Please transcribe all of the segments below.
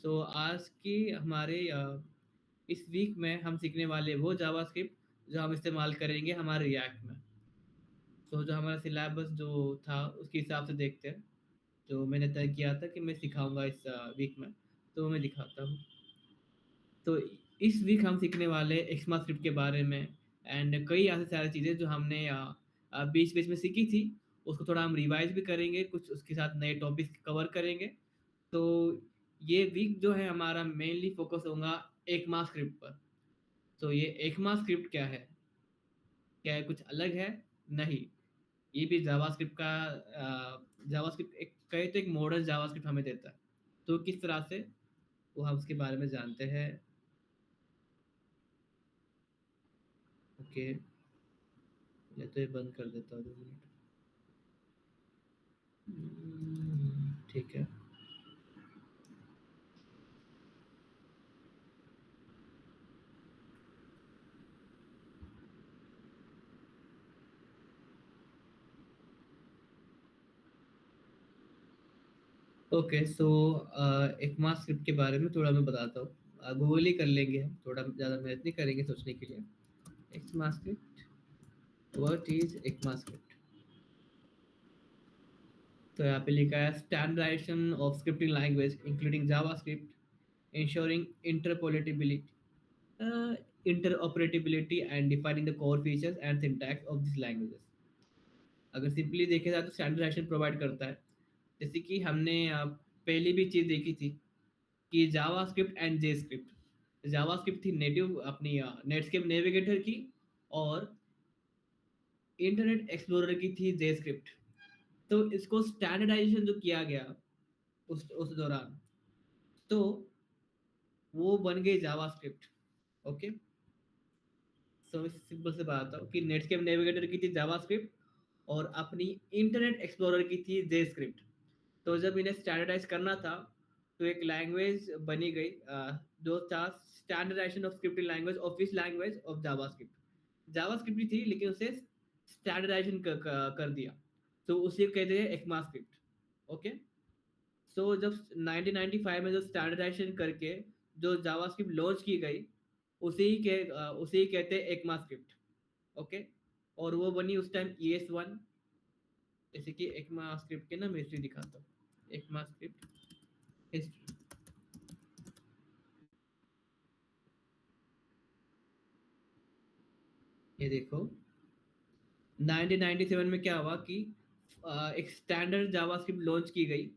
सो आज की हमारे इस वीक में हम सीखने वाले वो जावास्क्रिप्ट जो हम इस्तेमाल करेंगे हमारे रिएक्ट में। सो जो हमारा सिलेबस जो था उसके हिसाब से देखते हैं। जो मैंने तय किया था कि मैं सिखाऊंगा इस वीक में, तो मैं दिखाता हूँ। तो इस वीक हम सीखने वाले एक्समास्क्रिप्ट के बारे में एंड कई ऐसी सारी चीज़ें जो हमने बीच बीच में सीखी थी, उसको थोड़ा हम रिवाइज भी करेंगे, कुछ उसके साथ नए टॉपिक्स कवर करेंगे। तो ये वीक जो है हमारा मेनली फोकस होगा एकमास्क्रिप्ट पर। तो ये एकमास्क्रिप्ट क्या है? क्या है कुछ अलग है? नहीं, ये भी जावास्क्रिप्ट का जावास्क्रिप्ट एक कहे तो एक मॉडर्न जावास्क्रिप्ट हमें देता है। तो किस तरह से, वो हम उसके बारे में जानते हैं। ओके, ये तो ये बंद कर देता हूँ 2 मिनट। ठीक है। ओके, सो एकमास्क्रिप्ट के बारे में थोड़ा मैं बताता हूँ। गूगल ही कर लेंगे, हम थोड़ा ज़्यादा मेहनत नहीं करेंगे सोचने के लिए। ECMAScript, what is ECMAScript? तो यहाँ पे लिखा है standardisation of scripting language including JavaScript, ensuring interoperability and defining the core features and syntax of these languages। अगर सिंपली देखे जाए तो स्टैंडर्डाइजेशन प्रोवाइड करता है। जैसे कि हमने पहली भी चीज़ देखी थी कि JavaScript and J script. JavaScript थी नेटिव अपनी नेटस्केप नेविगेटर की, और इंटरनेट एक्सप्लोरर की थी जे स्क्रिप्ट। तो इसको स्टैंडर्डाइजेशन जो किया गया उस दौरान, तो वो बन गई जावास्क्रिप्ट। ओके, सो सिंपल से बात बताओ कि नेटस्केप नेविगेटर की थी जावास्क्रिप्ट और अपनी इंटरनेट एक्सप्लोरर की थी जे स्क्रिप्ट। तो जब इन्हें स्टैंडर्डाइज करना था, तो एक लैंग्वेज बनी गई जो था standardisation of scripting language of which language of JavaScript. JavaScript ही थी लेकिन उसे स्टैंडर्डाइजेशन कर दिया, तो उसे कहते हैं ECMAScript। ओके, सो जब 1995 में जो स्टैंडर्डाइजेशन करके जो जावास्क्रिप्ट लॉन्च की गई, उसे ही कहते हैं ECMAScript। ओके, और वो बनी उस टाइम ES1। जैसे कि ECMAScript के ना मैं हिस्ट्री दिखाता हूँ। ECMAScript हिस्ट्री, ये देखो 1997 में क्या हुआ कि एक स्टैंडर्ड जावास्क्रिप्ट लॉन्च की गई।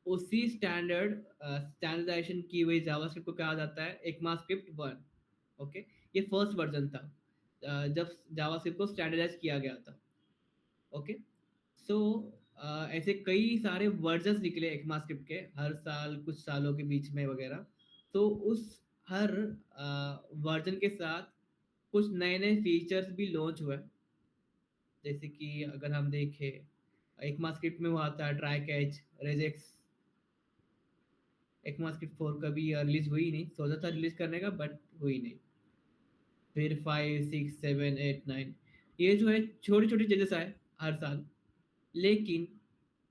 उसी स्टैंडर्डाइजेशन की हुई जावास्क्रिप्ट को कहा जाता है ECMAScript 1। ओके, ये फर्स्ट वर्जन था जब जावास्क्रिप्ट को स्टैंडर्डाइज किया गया था। ओके, सो ऐसे कई सारे वर्जन्स निकले ECMAScript के हर साल, कुछ सालों के बीच में वगैरह। तो उस हर वर्जन के साथ कुछ नए नए फीचर्स भी लॉन्च हुए। जैसे कि अगर हम देखें, ECMAScript में वो आता है ट्राई कैच रेजेक्स। ECMAScript 4 कभी रिलीज हुई नहीं, सोचा था रिलीज करने का बट हुई नहीं। फिर 5, 6, 7, 8, 9, ये जो है छोटी छोटी चेंजेस आए हर साल। लेकिन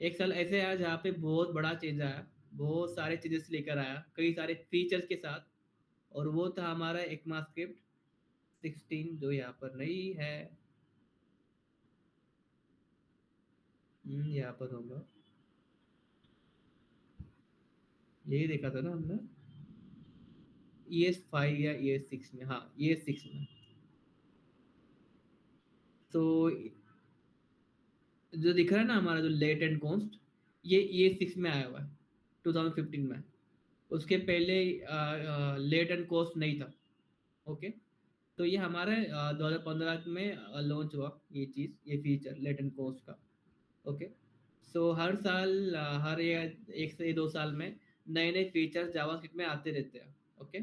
एक साल ऐसे आया जहाँ पे बहुत बड़ा चेंज आया, बहुत सारे चेंजेस लेकर आया कई सारे फीचर्स के साथ। और वो था हमारा ECMAScript 16, जो यहाँ पर नहीं है। यहाँ पर होगा, यही देखा था ना हमने ES5 या ES6 में। हाँ, ES6 में। तो जो दिख रहा है ना हमारा जो लेट एंड कॉन्स्ट, ये ES6 में आया हुआ है 2015 में। उसके पहले लेट एंड कॉस्ट नहीं था। ओके, तो ये हमारे 2015 में लॉन्च हुआ ये चीज़, ये फीचर लेट एंड कॉस्ट का। ओके, सो हर साल हर ये 1 से 2 साल में नए नए फीचर्स जावास्क्रिप्ट में आते रहते हैं। ओके,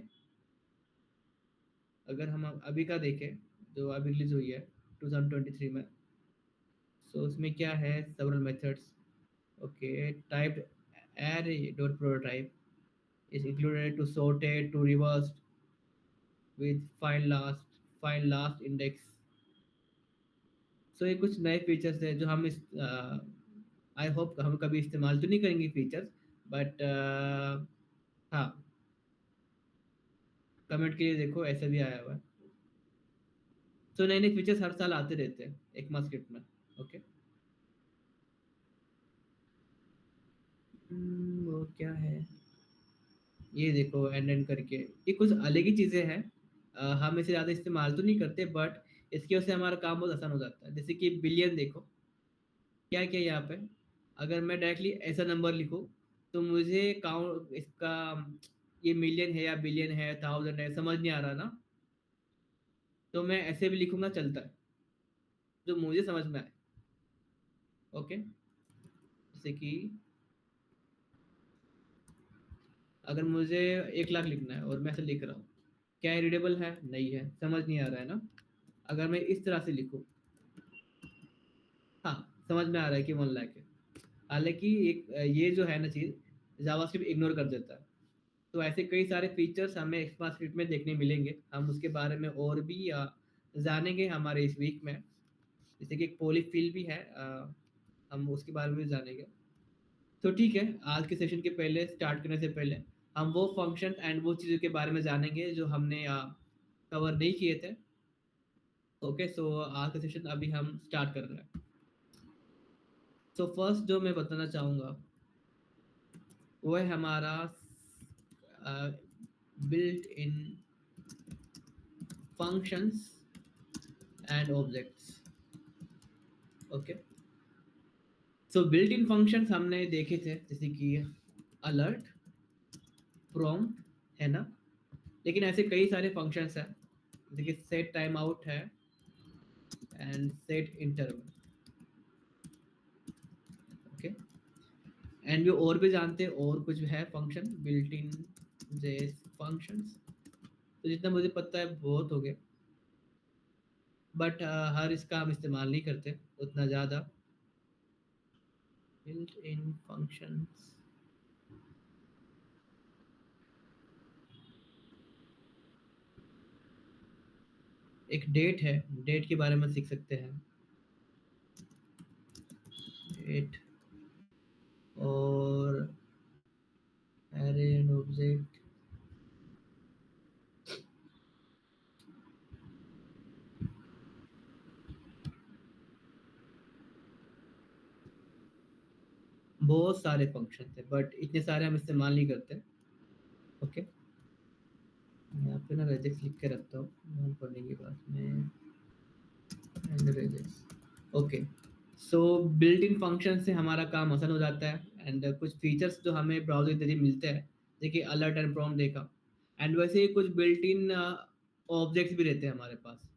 अगर हम अभी का देखें जो अभी रिलीज हुई है 2023 में, सो उसमें क्या है, several methods. Okay, typed array dot prototype is included to sorted to reversed with find last index। सो ये कुछ नए फीचर्स हैं जो हम इस आई होप हम कभी इस्तेमाल तो नहीं करेंगे फीचर्स, बट हाँ, कमेंट के लिए देखो, ऐसे भी आया हुआ है। तो नए नए फीचर्स हर साल आते रहते हैं एक स्क्रिप्ट में। ओके। वो क्या है, ये देखो एंड एंड करके, ये कुछ अलग ही चीज़ें हैं। हम इसे ज़्यादा इस्तेमाल तो नहीं करते, बट इसकी वजह से हमारा काम बहुत आसान हो जाता है। जैसे कि बिलियन देखो, क्या क्या यहाँ पे, अगर मैं डायरेक्टली ऐसा नंबर लिखूँ तो मुझे काउंट इसका, ये मिलियन है या बिलियन है, थाउजेंड है, समझ नहीं आ रहा ना, तो मैं ऐसे भी लिखूंगा, चलता है, जो मुझे समझ में आए। ओके। जैसे कि अगर मुझे 1 लाख लिखना है और मैं ऐसे लिख रहा हूँ, क्या ये रीडेबल है? नहीं है, समझ नहीं आ रहा है ना। अगर मैं इस तरह से लिखूँ, हाँ, समझ में आ रहा है कि 1 लाख है। हालांकि एक ये जो है ना चीज़, जावास्क्रिप्ट इग्नोर कर देता है। तो ऐसे कई सारे फीचर्स हमें एक्सपास्क्रिप्ट में देखने मिलेंगे, हम उसके बारे में और भी जानेंगे हमारे इस वीक में। जैसे कि एक पॉलीफिल भी है, हम उसके बारे में भी जानेंगे। तो ठीक है, आज के सेशन के पहले, स्टार्ट करने से पहले, हम वो फंक्शन एंड वो चीज़ों के बारे में जानेंगे जो हमने कवर नहीं किए थे। ओके, सो आज का सेशन अभी हम स्टार्ट कर रहे हैं। सो फर्स्ट जो मैं बताना चाहूँगा वो है हमारा built in functions and objects. Okay. So built in functions हमने देखे थे, जैसे कि अलर्ट, प्रॉम्प्ट, है ना। लेकिन ऐसे कई सारे फंक्शंस हैं, जैसे कि सेट टाइम आउट है and set interval. Okay. And भी और भी जानते हैं, और कुछ है फंक्शन बिल्ट इन जेस फंक्शंस। तो जितना मुझे पता है बहुत हो गया, बट हर इसका हम इस्तेमाल नहीं करते उतना ज़्यादा। बिल्ट इन फंक्शंस, एक डेट है, डेट के बारे में सीख सकते हैं। डेट और array and object, बहुत सारे फंक्शन थे बट इतने सारे हम इस्तेमाल नहीं करते। ओके। यहाँ पे ना रेजेक्स लिख के रखता हूँ, नॉन पढ़ने के बाद में, and regex. Okay. So built in function से हमारा काम आसान हो जाता है, एंड कुछ फीचर्स जो हमें ब्राउज़र के जरिए मिलते हैं, देखिए अलर्ट एंड प्रॉम्प्ट देखा, एंड वैसे ही कुछ बिल्ट इन ऑब्जेक्ट्स भी रहते हैं हमारे पास।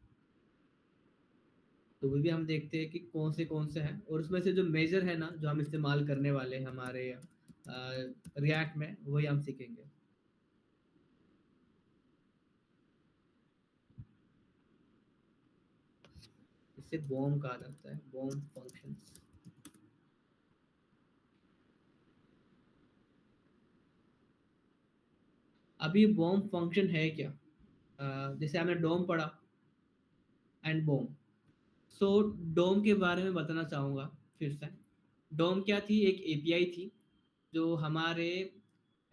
तो वो भी हम देखते हैं कि कौन से हैं, और उसमें से जो मेजर है ना, जो हम इस्तेमाल करने वाले हैं हमारे रिएक्ट में, वही हम सीखेंगे। इसे बॉम कहा जाता है, बॉम फंक्शंस। अभी बॉम फंक्शन है क्या? जैसे हमने डोम पढ़ा एंड बॉम। सो डोम के बारे में बताना चाहूँगा फिर से। डोम क्या थी? एक एपीआई थी जो हमारे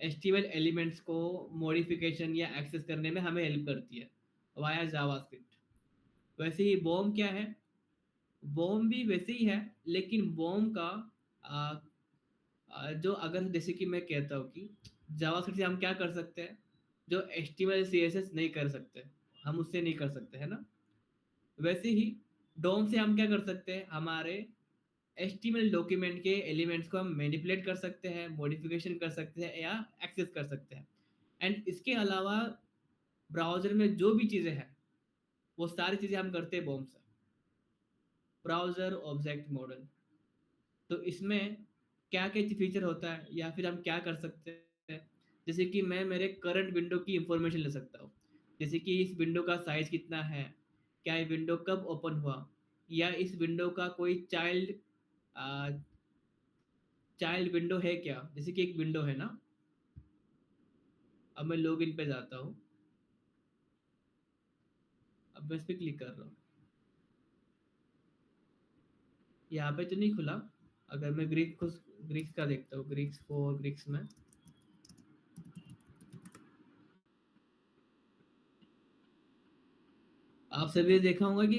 एचटीएमएल एलिमेंट्स को मॉडिफिकेशन या एक्सेस करने में हमें हेल्प करती है वाया जावास्क्रिप्ट। वैसे ही बॉम क्या है? बॉम भी वैसे ही है, लेकिन बॉम का आ, जो, अगर जैसे कि मैं कहता हूँ कि जावास्क्रिप्ट से हम क्या कर सकते हैं जो एचटीएमएल सीएसएस नहीं कर सकते, हम उससे नहीं कर सकते, है ना। वैसे ही डोम से हम क्या कर सकते हैं, हमारे एचटीएमएल डॉक्यूमेंट के एलिमेंट्स को हम मैनिपुलेट कर सकते हैं, मॉडिफिकेशन कर सकते हैं या एक्सेस कर सकते हैं। एंड इसके अलावा ब्राउज़र में जो भी चीज़ें हैं वो सारी चीज़ें हम करते हैं बॉम से। ब्राउज़र ऑब्जेक्ट मॉडल, तो इसमें क्या क्या फीचर होता है या फिर हम क्या कर सकते हैं, जैसे कि मैं मेरे करंट विंडो की इंफॉर्मेशन ले सकता हूँ, जैसे कि इस विंडो का साइज कितना है, क्या ये विंडो कब ओपन हुआ, या इस विंडो का कोई चाइल्ड विंडो है क्या। जैसे कि एक विंडो है ना, अब मैं लॉगिन पे जाता हूँ, अब मैं इस पर क्लिक कर रहा हूँ, यहाँ पे तो नहीं खुला। अगर मैं ग्रीक्स का देखता हूँ, ग्रीक्स में आप सभी ने देखा होगा कि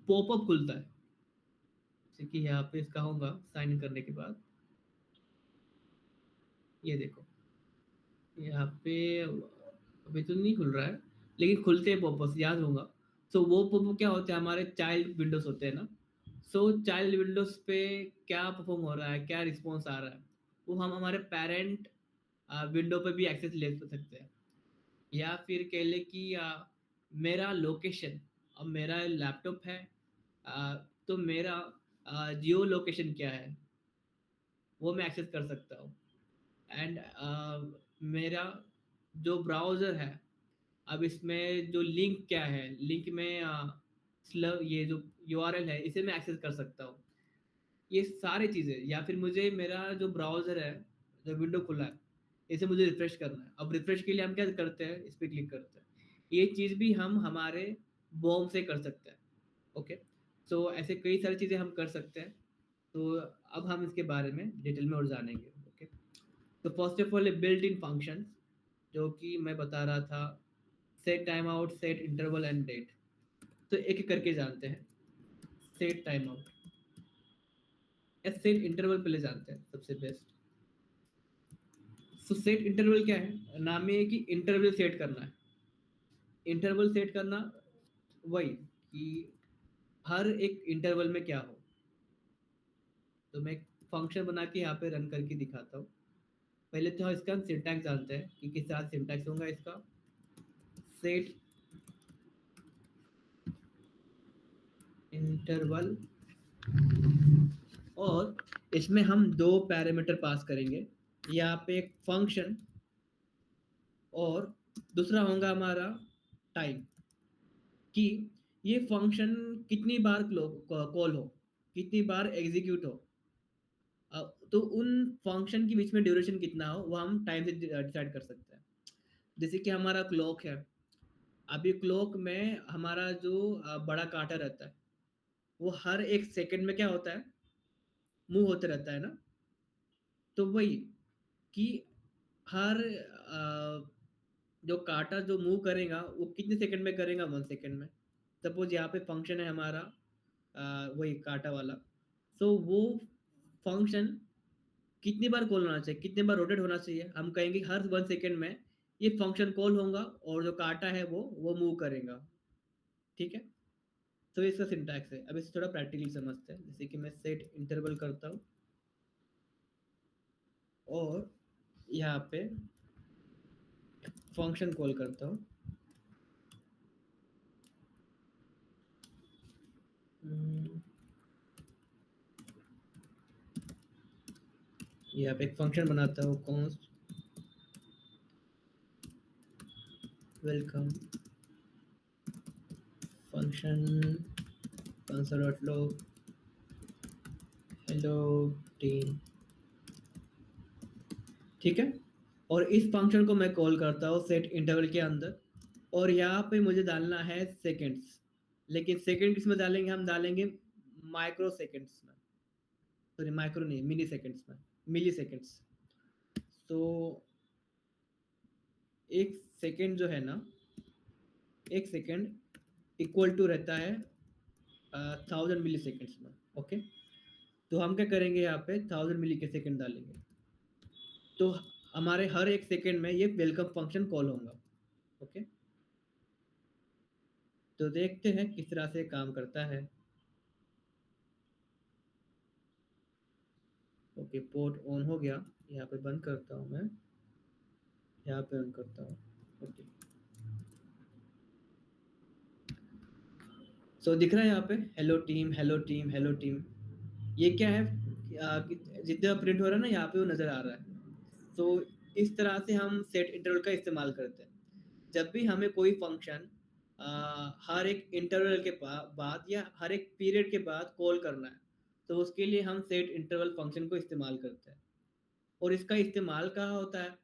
पॉपअप खुलता है, जैसे कि यहाँ पे इसका होगा साइन इन करने के बाद, ये देखो यहाँ पे अभी तो नहीं खुल रहा है, लेकिन खुलते हैं पॉपअप, याद होगा। सो वो पॉपअप क्या होते हैं, हमारे चाइल्ड विंडोज होते हैं ना। सो चाइल्ड विंडोज पे क्या परफॉर्म हो रहा है, क्या रिस्पॉन्स आ रहा है, वो हम हमारे पेरेंट विंडो पे भी एक्सेस ले सकते हैं। या फिर कह ले कि मेरा लोकेशन, अब मेरा लैपटॉप है, तो मेरा जियो लोकेशन क्या है वो मैं एक्सेस कर सकता हूँ। एंड मेरा जो ब्राउज़र है, अब इसमें जो लिंक क्या है, लिंक में स्लव ये जो यूआरएल है इसे मैं एक्सेस कर सकता हूँ। ये सारी चीज़ें, या फिर मुझे मेरा जो ब्राउज़र है, जो विंडो खुला है, इसे मुझे रिफ्रेश करना है। अब रिफ्रेश के लिए हम क्या करते हैं, इस पे क्लिक करते हैं। ये चीज़ भी हम हमारे बॉम से कर सकते हैं। ओके, सो ऐसे कई सारी चीज़ें हम कर सकते हैं। तो अब हम इसके बारे में डिटेल में और जानेंगे। ओके, तो first of all built in function, जो कि मैं बता रहा था, set time out, set interval and date. तो एक एक करके जानते हैं। सेट टाइम आउट या सेट इंटरवल पहले जानते हैं, सबसे बेस्ट। सो सेट इंटरवल क्या है, नाम में है कि इंटरवल सेट करना है। इंटरवल सेट करना वही कि हर एक इंटरवल में क्या हो। तो मैं फंक्शन बना के यहाँ पे रन करके दिखाता हूँ। पहले तो हम इसका सिंटैक्स जानते हैं कि किस तरह सिंटैक्स होगा इसका। सेट इंटरवल, और इसमें हम दो पैरामीटर पास करेंगे। यहाँ पे एक फंक्शन, और दूसरा होगा हमारा टाइम, कि ये फंक्शन कितनी बार कॉल हो, कितनी बार एग्जीक्यूट हो। तो उन फंक्शन के बीच में ड्यूरेशन कितना हो वो हम टाइम से डिसाइड कर सकते हैं। जैसे कि हमारा क्लॉक है, अभी क्लॉक में हमारा जो बड़ा कांटा रहता है, वो हर एक सेकंड में क्या होता है, मूव होते रहता है ना। तो वही कि हर जो कांटा जो मूव करेगा वो कितने सेकंड में करेगा, 1 सेकंड में। सपोज यहाँ पे फंक्शन है हमारा वही कांटा वाला। सो वो फंक्शन कितनी बार कॉल होना चाहिए, कितने बार रोटेट होना चाहिए, हम कहेंगे हर 1 सेकंड में ये फंक्शन कॉल होगा, और जो कांटा है वो मूव करेगा। ठीक है, तो इसका सिंटैक्स है। अब इसे थोड़ा प्रैक्टिकली समझते हैं। जैसे कि मैं सेट इंटरवल करता हूँ, और यहाँ पे फंक्शन कॉल करता हूँ। यहाँ पे एक फंक्शन बनाता हूँ, const welcome function console dot log hello team. ठीक है, और इस फंक्शन को मैं कॉल करता हूँ सेट इंटरवल के अंदर, और यहाँ पे मुझे डालना है सेकंड्स। लेकिन सेकंड किस में डालेंगे, हम डालेंगे माइक्रो सेकंड्स में, सॉरी माइक्रो नहीं, मिली सेकंड्स में, मिली सेकंड्स। तो एक सेकंड जो है ना, एक सेकंड इक्वल टू रहता है 1000 मिली सेकंड्स में। ओके, तो हम क्या करेंगे, यहाँ पे 1000 मिली के सेकंड डालेंगे। तो हमारे हर एक सेकंड में ये वेलकम फंक्शन कॉल होगा। ओके, तो देखते हैं किस तरह से काम करता है। ओके, पोर्ट ऑन हो गया। यहाँ पे बंद करता हूँ मैं, यहाँ पे ऑन करता हूँ। ओके, सो दिख रहा है यहाँ पे hello team, hello team, hello team. ये क्या है, जितना प्रिंट हो रहा है ना यहाँ पे वो नज़र आ रहा है। तो इस तरह से हम सेट इंटरवल का इस्तेमाल करते हैं। जब भी हमें कोई फंक्शन हर एक इंटरवल के बाद या हर एक पीरियड के बाद कॉल करना है, तो उसके लिए हम सेट इंटरवल फंक्शन को इस्तेमाल करते हैं। और इसका इस्तेमाल कहाँ होता है,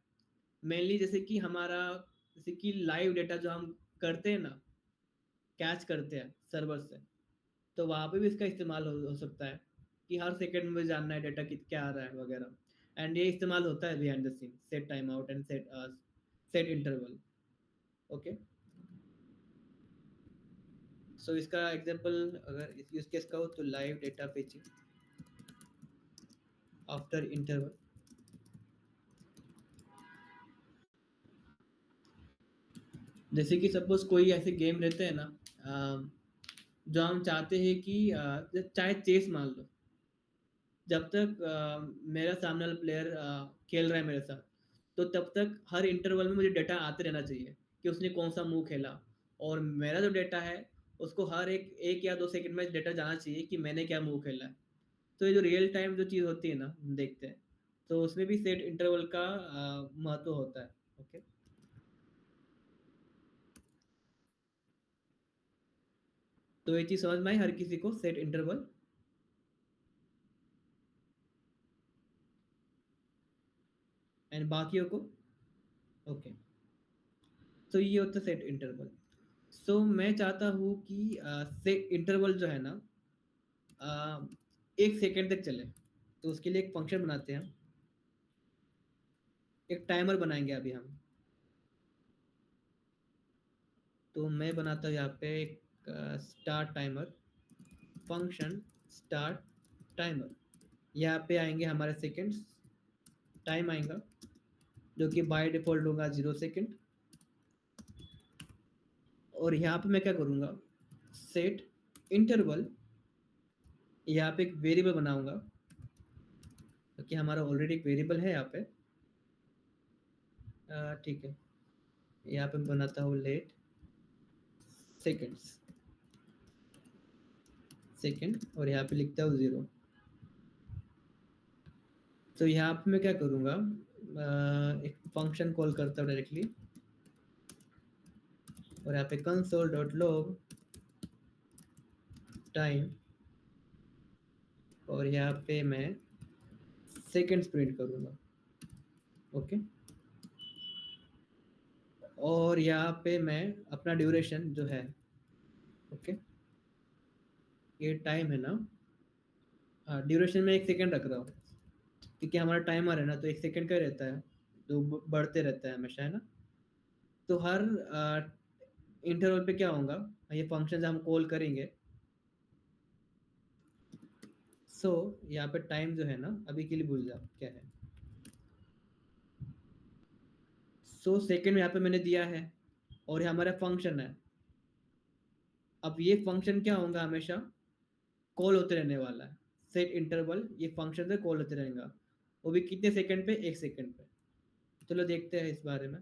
मेनली जैसे कि हमारा, जैसे कि लाइव डेटा जो हम करते हैं ना, कैच करते हैं सर्वर से, तो वहाँ पे भी इसका इस्तेमाल हो सकता है कि हर सेकंड में जानना है डेटा कित क्या आ रहा है वगैरह। एंड ये इस्तेमाल होता है behind the scene, set time out and set interval. Okay, so इसका एग्जांपल अगर इस यूज केस का हो तो live data fetching after interval. जैसे कि सपोज कोई ऐसे गेम रहते हैं ना, जो हम चाहते हैं कि चाहे चेस मान लो, जब तक मेरा सामने वाला प्लेयर खेल रहा है मेरे साथ, तो तब तक हर इंटरवल में मुझे डेटा आते रहना चाहिए कि उसने कौन सा मूव खेला, और मेरा जो डेटा है उसको हर एक एक या 2 सेकंड में डेटा जाना चाहिए कि मैंने क्या मूव खेला है। तो ये जो रियल टाइम जो चीज़ होती है ना, हम देखते हैं, तो उसमें भी सेट इंटरवल का महत्व होता है। ओके, तो ये चीज़ समझ में आई हर किसी को, सेट इंटरवल। एंड बाकियों को? ओके, तो ये होता है सेट इंटरवल। सो मैं चाहता हूँ कि सेट इंटरवल जो है ना, 1 सेकेंड तक चले। तो उसके लिए एक फंक्शन बनाते हैं हम, एक टाइमर बनाएंगे अभी हम। तो मैं बनाता हूँ यहाँ पे एक start timer, function start timer. यहाँ पे आएंगे हमारे सेकंड्स, टाइम आएगा जो कि बाय डिफॉल्ट होगा 0 सेकेंड। और यहाँ पे मैं क्या करूँगा, सेट इंटरवल, यहाँ पे एक वेरिएबल बनाऊंगा, क्योंकि हमारा ऑलरेडी एक वेरिएबल है यहाँ पे। ठीक है, यहाँ पे बनाता हूँ लेट सेकेंड्स, सेकेंड, और यहाँ पे लिखता हूँ 0। तो यहाँ पे मैं क्या करूँगा, एक फंक्शन कॉल करता हूँ डायरेक्टली, और यहाँ पे कंसोल डॉट लॉग टाइम, और यहाँ पे मैं सेकेंड्स प्रिंट करूँगा। ओके, और यहाँ पे मैं अपना ड्यूरेशन जो है, ओके, ये टाइम है ना, हाँ ड्यूरेशन में 1 सेकेंड रख रहा हूँ, क्योंकि हमारा टाइमर है ना, तो 1 सेकेंड का ही रहता है, तो बढ़ते रहता है हमेशा, है ना। तो हर इंटरवल पे क्या होगा, ये फंक्शन हम कॉल करेंगे। सो यहाँ पे टाइम जो है ना, अभी के लिए भूल जाओ क्या है। सेकेंड यहाँ पे मैंने दिया है, और ये हमारा फंक्शन है। अब ये फंक्शन क्या होगा, हमेशा कॉल होते रहने वाला है। सेट इंटरवल ये फंक्शन से कॉल होते रहेगा, वो भी कितने सेकंड पे, 1 सेकंड पे। चलो देखते हैं इस बारे में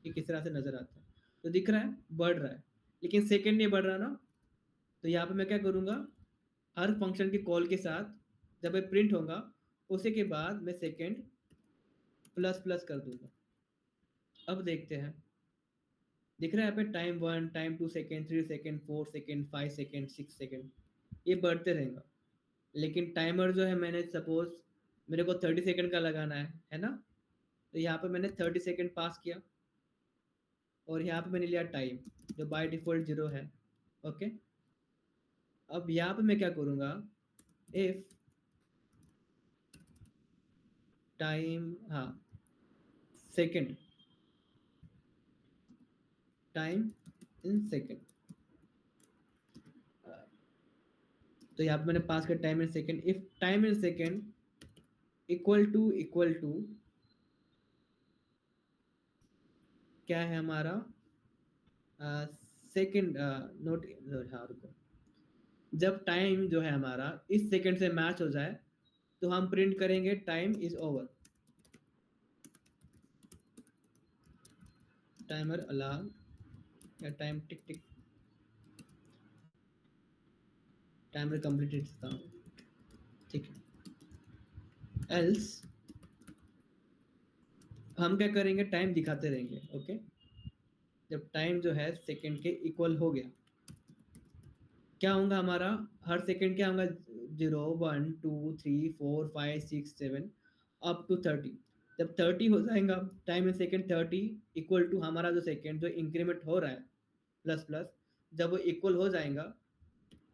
कि किस तरह से नजर आता है। तो दिख रहा है बढ़ रहा है, लेकिन सेकंड नहीं बढ़ रहा ना। तो यहाँ पे मैं क्या करूँगा, हर फंक्शन के कॉल के साथ जब ये प्रिंट होगा, उसी के बाद मैं सेकंड प्लस प्लस कर दूंगा। अब देखते हैं, दिख रहा है यहाँ पे time 1, time 2 second, 3 second, 4 second, 5 second, 6 second, ये बढ़ते रहेगा। लेकिन टाइमर जो है, मैंने सपोज मेरे को 30 सेकेंड का लगाना है ना। तो यहाँ पे मैंने 30 सेकेंड पास किया, और यहाँ पे मैंने लिया टाइम जो बाय डिफॉल्ट 0 है। ओके, अब यहाँ पे मैं क्या करूँगा, इफ टाइम, हाँ सेकेंड, टाइम इन सेकेंड, तो यहाँ पे मैंने पास किया time in second. If time in second equal to क्या है हमारा, सेकेंड, नोट, हाँ रुको, जब टाइम जो है हमारा इस सेकेंड से मैच हो जाए, तो हम प्रिंट करेंगे time is over. Timer alarm या टाइम टिक टिक, टाइमर कंप्लीटेड था, ठीक है। एल्स हम क्या करेंगे, टाइम दिखाते रहेंगे। ओके, जब टाइम जो है सेकेंड के इक्वल हो गया, क्या होगा हमारा, हर सेकेंड क्या होगा, 0, 1, 2, 3, 4, 5, 6, 7 अप टू 30। जब 30 हो जाएगा, time in second 30 equal to हमारा जो सेकेंड जो इंक्रीमेंट हो रहा है प्लस प्लस, जब वो इक्वल हो जाएगा,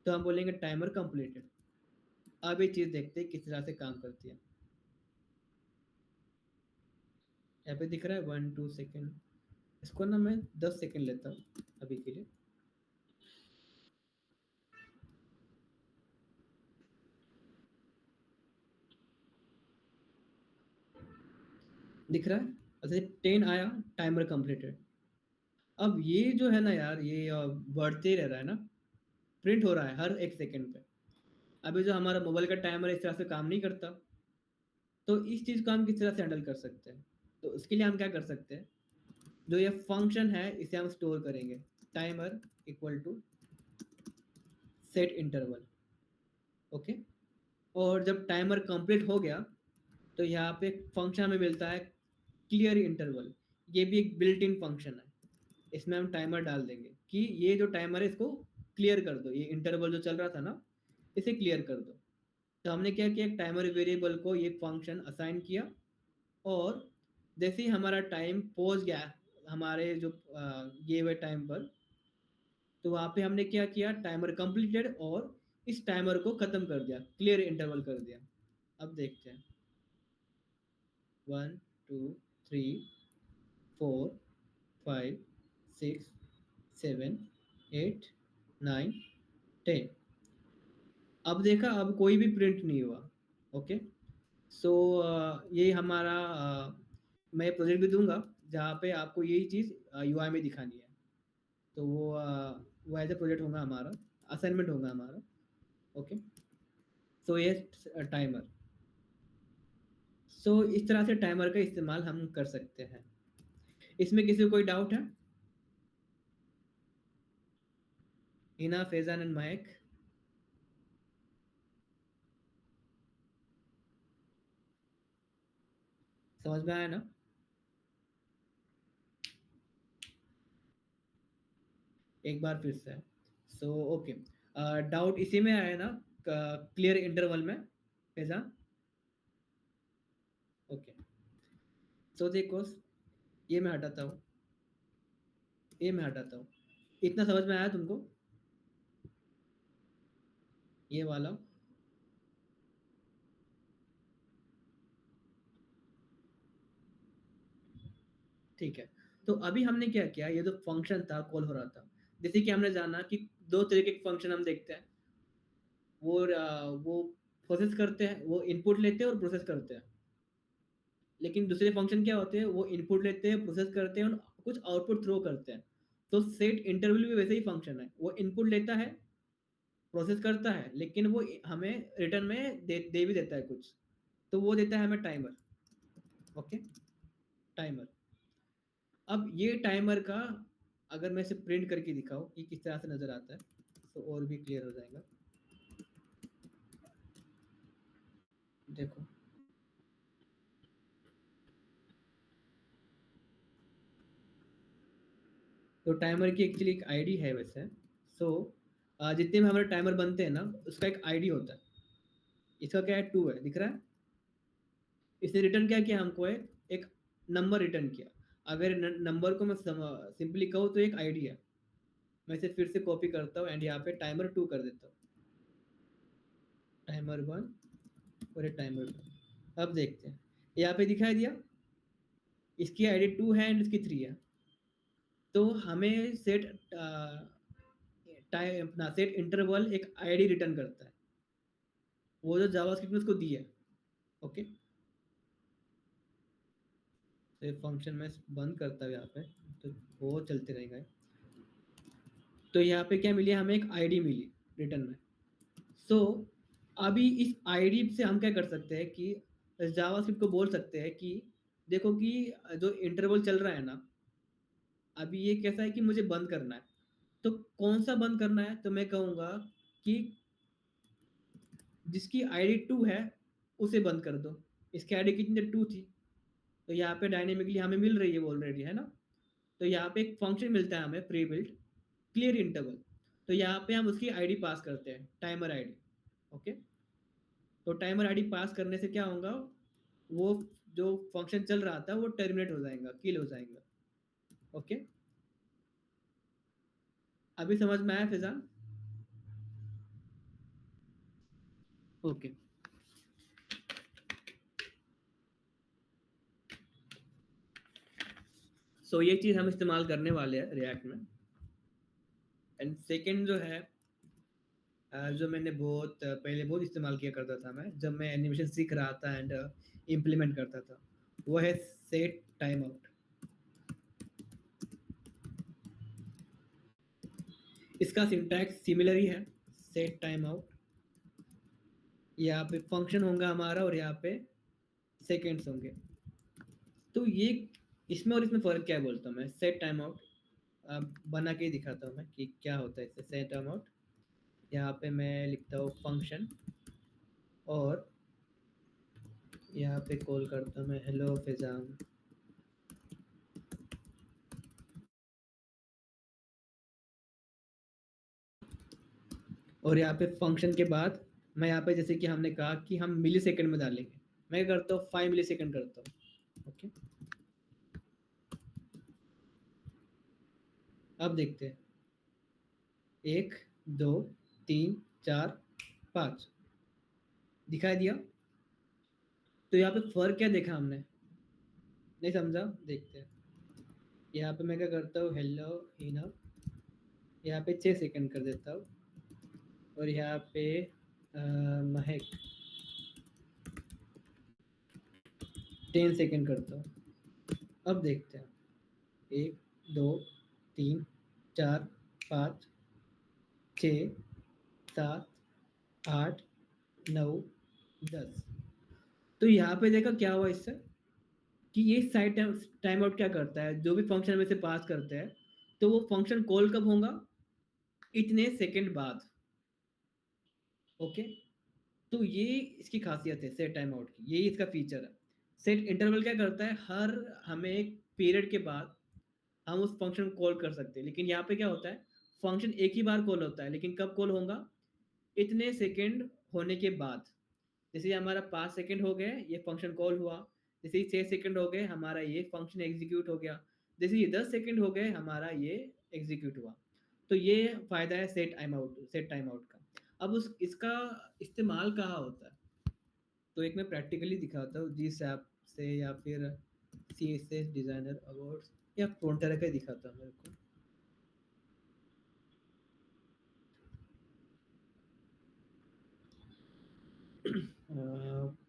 तो हम बोलेंगे टाइमर कंप्लीटेड। अब ये चीज़ देखते हैं किस तरह से काम करती है। यहाँ पे दिख रहा है 1, 2 सेकेंड, इसको ना मैं 10 सेकेंड लेता हूँ अभी के लिए। दिख रहा है? अच्छा 10 आया, टाइमर कंप्लीटेड। अब ये जो है ना यार, ये बढ़ते ही रह रहा है ना, प्रिंट हो रहा है हर 1 सेकंड पे। अभी जो हमारा मोबाइल का टाइमर इस तरह से काम नहीं करता, तो इस चीज़ को हम किस तरह से हैंडल कर सकते हैं? तो उसके लिए हम क्या कर सकते हैं, जो ये फंक्शन है इसे हम स्टोर करेंगे, timer equal to set interval. Okay. और जब टाइमर कंप्लीट हो गया, तो यहाँ पे फंक्शन हमें मिलता है क्लियर इंटरवल। ये भी एक बिल्ट इन फंक्शन है। इसमें हम टाइमर डाल देंगे कि ये जो टाइमर है इसको क्लियर कर दो, ये इंटरवल जो चल रहा था ना, इसे क्लियर कर दो। तो हमने क्या किया, एक टाइमर वेरिएबल को ये फंक्शन असाइन किया, और जैसे ही हमारा टाइम पहुंच गया हमारे जो ये हुए टाइम पर, तो वहाँ पे हमने क्या किया, टाइमर कंप्लीटेड, और इस टाइमर को ख़त्म कर दिया, क्लियर इंटरवल कर दिया। अब देखते हैं, 1 2 3 4 5 6 7 8 9 10। अब देखा, अब कोई भी प्रिंट नहीं हुआ। ओके। सो ये हमारा मैं प्रोजेक्ट भी दूंगा जहाँ पे आपको यही चीज़ यूआई में दिखानी है। तो वो एज ए प्रोजेक्ट होगा हमारा, असाइनमेंट होगा हमारा। ओके। सो ये टाइमर, सो इस तरह से टाइमर का इस्तेमाल हम कर सकते हैं। इसमें किसी को कोई डाउट है? हिना, फैजान एंड माइक, समझ में आया ना? एक बार फिर से। सो ओके, डाउट इसी में आया ना, क्लियर इंटरवल में, फैजान? ओके। सो देखो, ये मैं हटाता हूँ, ये मैं हटाता हूँ। इतना समझ में आया तुमको, ये वाला? ठीक है। तो अभी हमने क्या किया, ये जो फंक्शन था कॉल हो रहा था, जैसे कि हमने जाना कि दो तरीके के फंक्शन हम देखते हैं, वो प्रोसेस करते हैं, वो इनपुट लेते हैं और प्रोसेस करते हैं। लेकिन दूसरे फंक्शन क्या होते हैं, वो इनपुट लेते हैं, प्रोसेस करते हैं और कुछ आउटपुट थ्रो करते हैं। तो सेट इंटरवल भी वैसे ही फंक्शन है, वो इनपुट लेता है, प्रोसेस करता है, लेकिन वो हमें रिटर्न में दे भी देता है कुछ। तो वो देता है हमें टाइमर। ओके। टाइमर। अब ये टाइमर का, अगर मैं इसे प्रिंट करके दिखाऊं कि किस तरह से नजर आता है, तो और भी क्लियर हो जाएगा। देखो, तो टाइमर की एक्चुअली एक आईडी है वैसे। सो जितने भी हमारे टाइमर बनते हैं ना, उसका एक आईडी होता है। इसका क्या है, 2 है, दिख रहा है? इसने रिटर्न क्या किया हमको, एक नंबर रिटर्न किया। अगर नंबर को मैं सिंपली कहूँ तो एक आईडी है। मैं इसे फिर से कॉपी करता हूँ एंड यहाँ पे टाइमर 2 कर देता हूँ, टाइमर 1 और ये टाइमर 2। अब देखते हैं, यहाँ पे दिखाई दिया, इसकी आईडी 2 है एंड इसकी 3 है। तो हमें सेट टाइम अपना सेट इंटरवल एक आईडी रिटर्न करता है, वो जो जावास्क्रिप्ट में उसको दी है। ओके। तो ये फंक्शन मैं बंद करता हूँ यहाँ पे, तो वो चलते रहेगा। तो यहाँ पे क्या मिली, हमें एक आईडी मिली रिटर्न में। सो अभी इस आईडी से हम क्या कर सकते हैं कि जावास्क्रिप्ट को बोल सकते हैं कि देखो कि जो इंटरवल चल रहा है ना, अभी ये कैसा है कि मुझे बंद करना है। तो कौन सा बंद करना है, तो मैं कहूँगा कि जिसकी आईडी 2 है उसे बंद कर दो। इसकी आईडी कितनी 2 थी, तो यहाँ पे डायनेमिकली हमें मिल रही है वो ऑलरेडी, है ना? तो यहाँ पे एक फंक्शन मिलता है हमें प्री बिल्ट, क्लियर इंटरवल। तो यहाँ पे हम उसकी आईडी पास करते हैं, टाइमर आईडी। ओके। तो टाइमर आईडी पास करने से क्या होगा, वो जो फंक्शन चल रहा था वो टर्मिनेट हो जाएगा, किल हो जाएगा। ओके। अभी समझ में आया फिजान? ओके। सो ये चीज़ हम इस्तेमाल करने वाले हैं रिएक्ट में। एंड सेकेंड जो है, जो मैंने बहुत पहले बहुत इस्तेमाल किया करता था मैं, जब मैं एनिमेशन सीख रहा था एंड इम्प्लीमेंट करता था, वो है सेट टाइम आउट। इसका सिंटैक्स सिमिलर ही है, सेट टाइम आउट। यहाँ पे फंक्शन होगा हमारा और यहाँ पे सेकेंड्स होंगे। तो ये इसमें और इसमें फ़र्क क्या है बोलता हूँ मैं, सेट टाइम आउट। अब बना के ही दिखाता हूँ मैं कि क्या होता है इससे। सेट टाइम आउट, यहाँ पे मैं लिखता हूँ फंक्शन और यहाँ पे कॉल करता हूँ मैं हेलो फैजान। और यहाँ पे फंक्शन के बाद मैं यहाँ पे जैसे कि हमने कहा कि हम मिली सेकेंड में डालेंगे, मैं क्या करता हूँ 5 मिली सेकेंड करता हूँ। ओके, अब देखते हैं, 1 2 3 4 5 दिखाई दिया। तो यहाँ पे फर्क क्या देखा हमने, नहीं समझा, देखते हैं। यहाँ पे मैं क्या करता हूँ हेलो हिना, यहाँ पे 6 सेकंड कर देता हूँ। और यहाँ पे महक 10 सेकंड करता हूँ। अब देखते हैं, 1 2 3 4 5 6 7 8 9 10। तो यहाँ पे देखा क्या हुआ इससे, कि ये साइड टाइम आउट क्या करता है, जो भी फंक्शन में से पास करते हैं तो वो फंक्शन कॉल कब होगा, इतने सेकंड बाद। ओके, तो ये इसकी खासियत है सेट टाइम आउट की, यही इसका फीचर है। सेट इंटरवल क्या करता है, हर हमें एक पीरियड के बाद हम उस फंक्शन को कॉल कर सकते हैं। लेकिन यहाँ पे क्या होता है, फंक्शन एक ही बार कॉल होता है, लेकिन कब कॉल होगा, इतने सेकंड होने के बाद। जैसे हमारा 5 सेकंड हो गए ये फंक्शन कॉल हुआ, जैसे ही 6 सेकंड हो गए हमारा ये फंक्शन एग्जीक्यूट हो गया, जैसे ये 10 सेकंड हो गए हमारा ये एग्जीक्यूट हुआ। तो ये फ़ायदा है सेट टाइम आउट का। अब उस इसका इस्तेमाल कहाँ होता है, तो एक मैं प्रैक्टिकली दिखाता हूँ जिस ऐप से, या फिर C S S designer awards या फ्रंटियर का दिखाता हूँ मेरे को।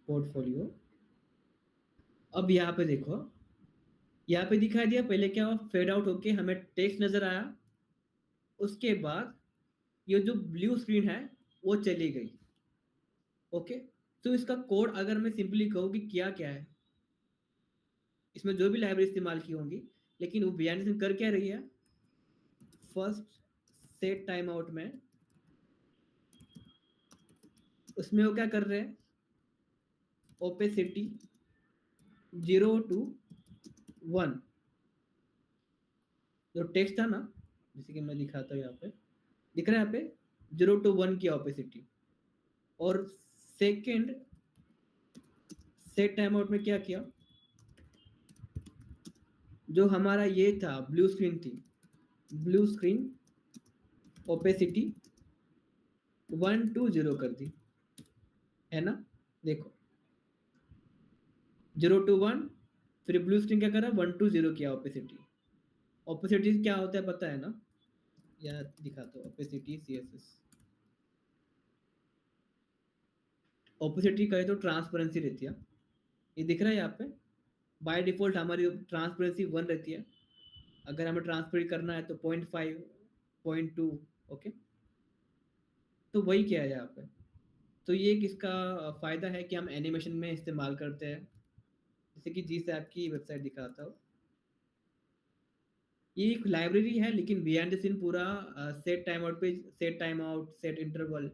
पोर्टफोलियो। अब यहाँ पे देखो, यहाँ पे दिखाई दिया, पहले क्या हुआ, फेड आउट होके हमें टेक्स्ट नजर आया, उसके बाद ये जो ब्लू स्क्रीन है वो चली गई। ओके, तो इसका कोड अगर मैं सिंपली कहूँ कि क्या क्या है, इसमें जो भी लाइब्रेरी इस्तेमाल की होंगी, लेकिन वो बिहाइंड कर क्या रही है, फर्स्ट सेट टाइम आउट में उसमें वो क्या कर रहे हैं, ओपेसिटी 0 to 1, जो टेक्स्ट था ना, जैसे कि मैं दिखाता हूँ यहाँ पे, दिख रहा है यहाँ पे 0 to 1 की ओपेसिटी। और सेकेंड सेट टाइम आउट में क्या किया, जो हमारा ये था ब्लू स्क्रीन थी, ब्लू स्क्रीन ओपेसिटी 1 to 0 कर दी, है ना। देखो 0 to 1, फिर ब्लू स्क्रीन क्या करा, 1 to 0 किया ओपेसिटी। ओपेसिटी क्या होता है पता है ना, या दिखाता हूँ, opacity C S S, opacity कहे तो ट्रांसपेरेंसी रहती है, ये दिख रहा है यहाँ पे। बाय डिफॉल्ट हमारी ट्रांसपेरेंसी 1 रहती है, अगर हमें ट्रांसपेरेंट करना है तो 0.5 0.2। ओके, तो वही किया है यहाँ पे। तो ये किसका फ़ायदा है कि हम एनिमेशन में इस्तेमाल करते हैं, जैसे कि जिस ऐप की वेबसाइट दिखाता हूँ, ये एक लाइब्रेरी है, लेकिन बिहाइंड द सीन पूरा सेट टाइम आउट पे, set time out set interval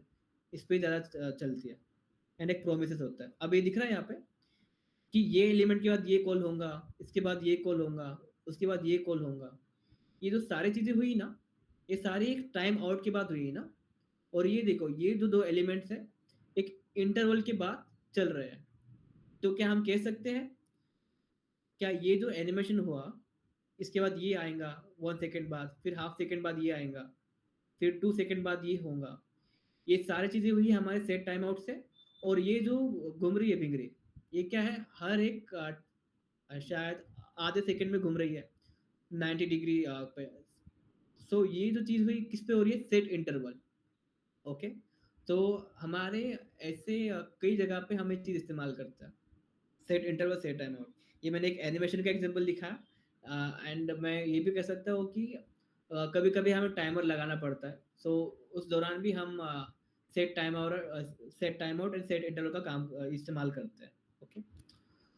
इस पे ज़्यादा चलती है, एंड एक प्रोमिस होता है। अब ये दिख रहा है यहाँ पे कि ये एलिमेंट के बाद ये कॉल होगा, इसके बाद ये कॉल होगा, उसके बाद ये कॉल होगा। ये जो सारी चीज़ें हुई ना, ये सारी एक टाइम आउट के बाद हुई ना। और ये देखो, ये जो दो एलिमेंट्स हैं एक इंटरवल के बाद चल रहे हैं। तो क्या हम कह सकते हैं, क्या ये जो एनिमेशन हुआ इसके बाद ये आएगा 1 सेकेंड बाद, फिर हाफ सेकेंड बाद ये आएगा, फिर 2 सेकेंड बाद ये होगा, ये सारी चीज़ें हुई हमारे सेट टाइम आउट से। और ये जो घूम रही है भिंगरी, ये क्या है, हर एक शायद आधे सेकंड में घूम रही है 90 डिग्री पे। सो ये जो चीज़ हुई किस पे हो रही है, सेट इंटरवल। ओके, तो हमारे ऐसे कई जगह पे हम एक चीज़ इस्तेमाल करते हैं, set interval set time out. ये मैंने एक एनिमेशन का एग्जांपल दिखाया, एंड मैं ये भी कह सकता हूँ कि कभी कभी हमें टाइमर लगाना पड़ता है, सो उस दौरान भी हम set time out and set interval का काम इस्तेमाल करते हैं। ओके,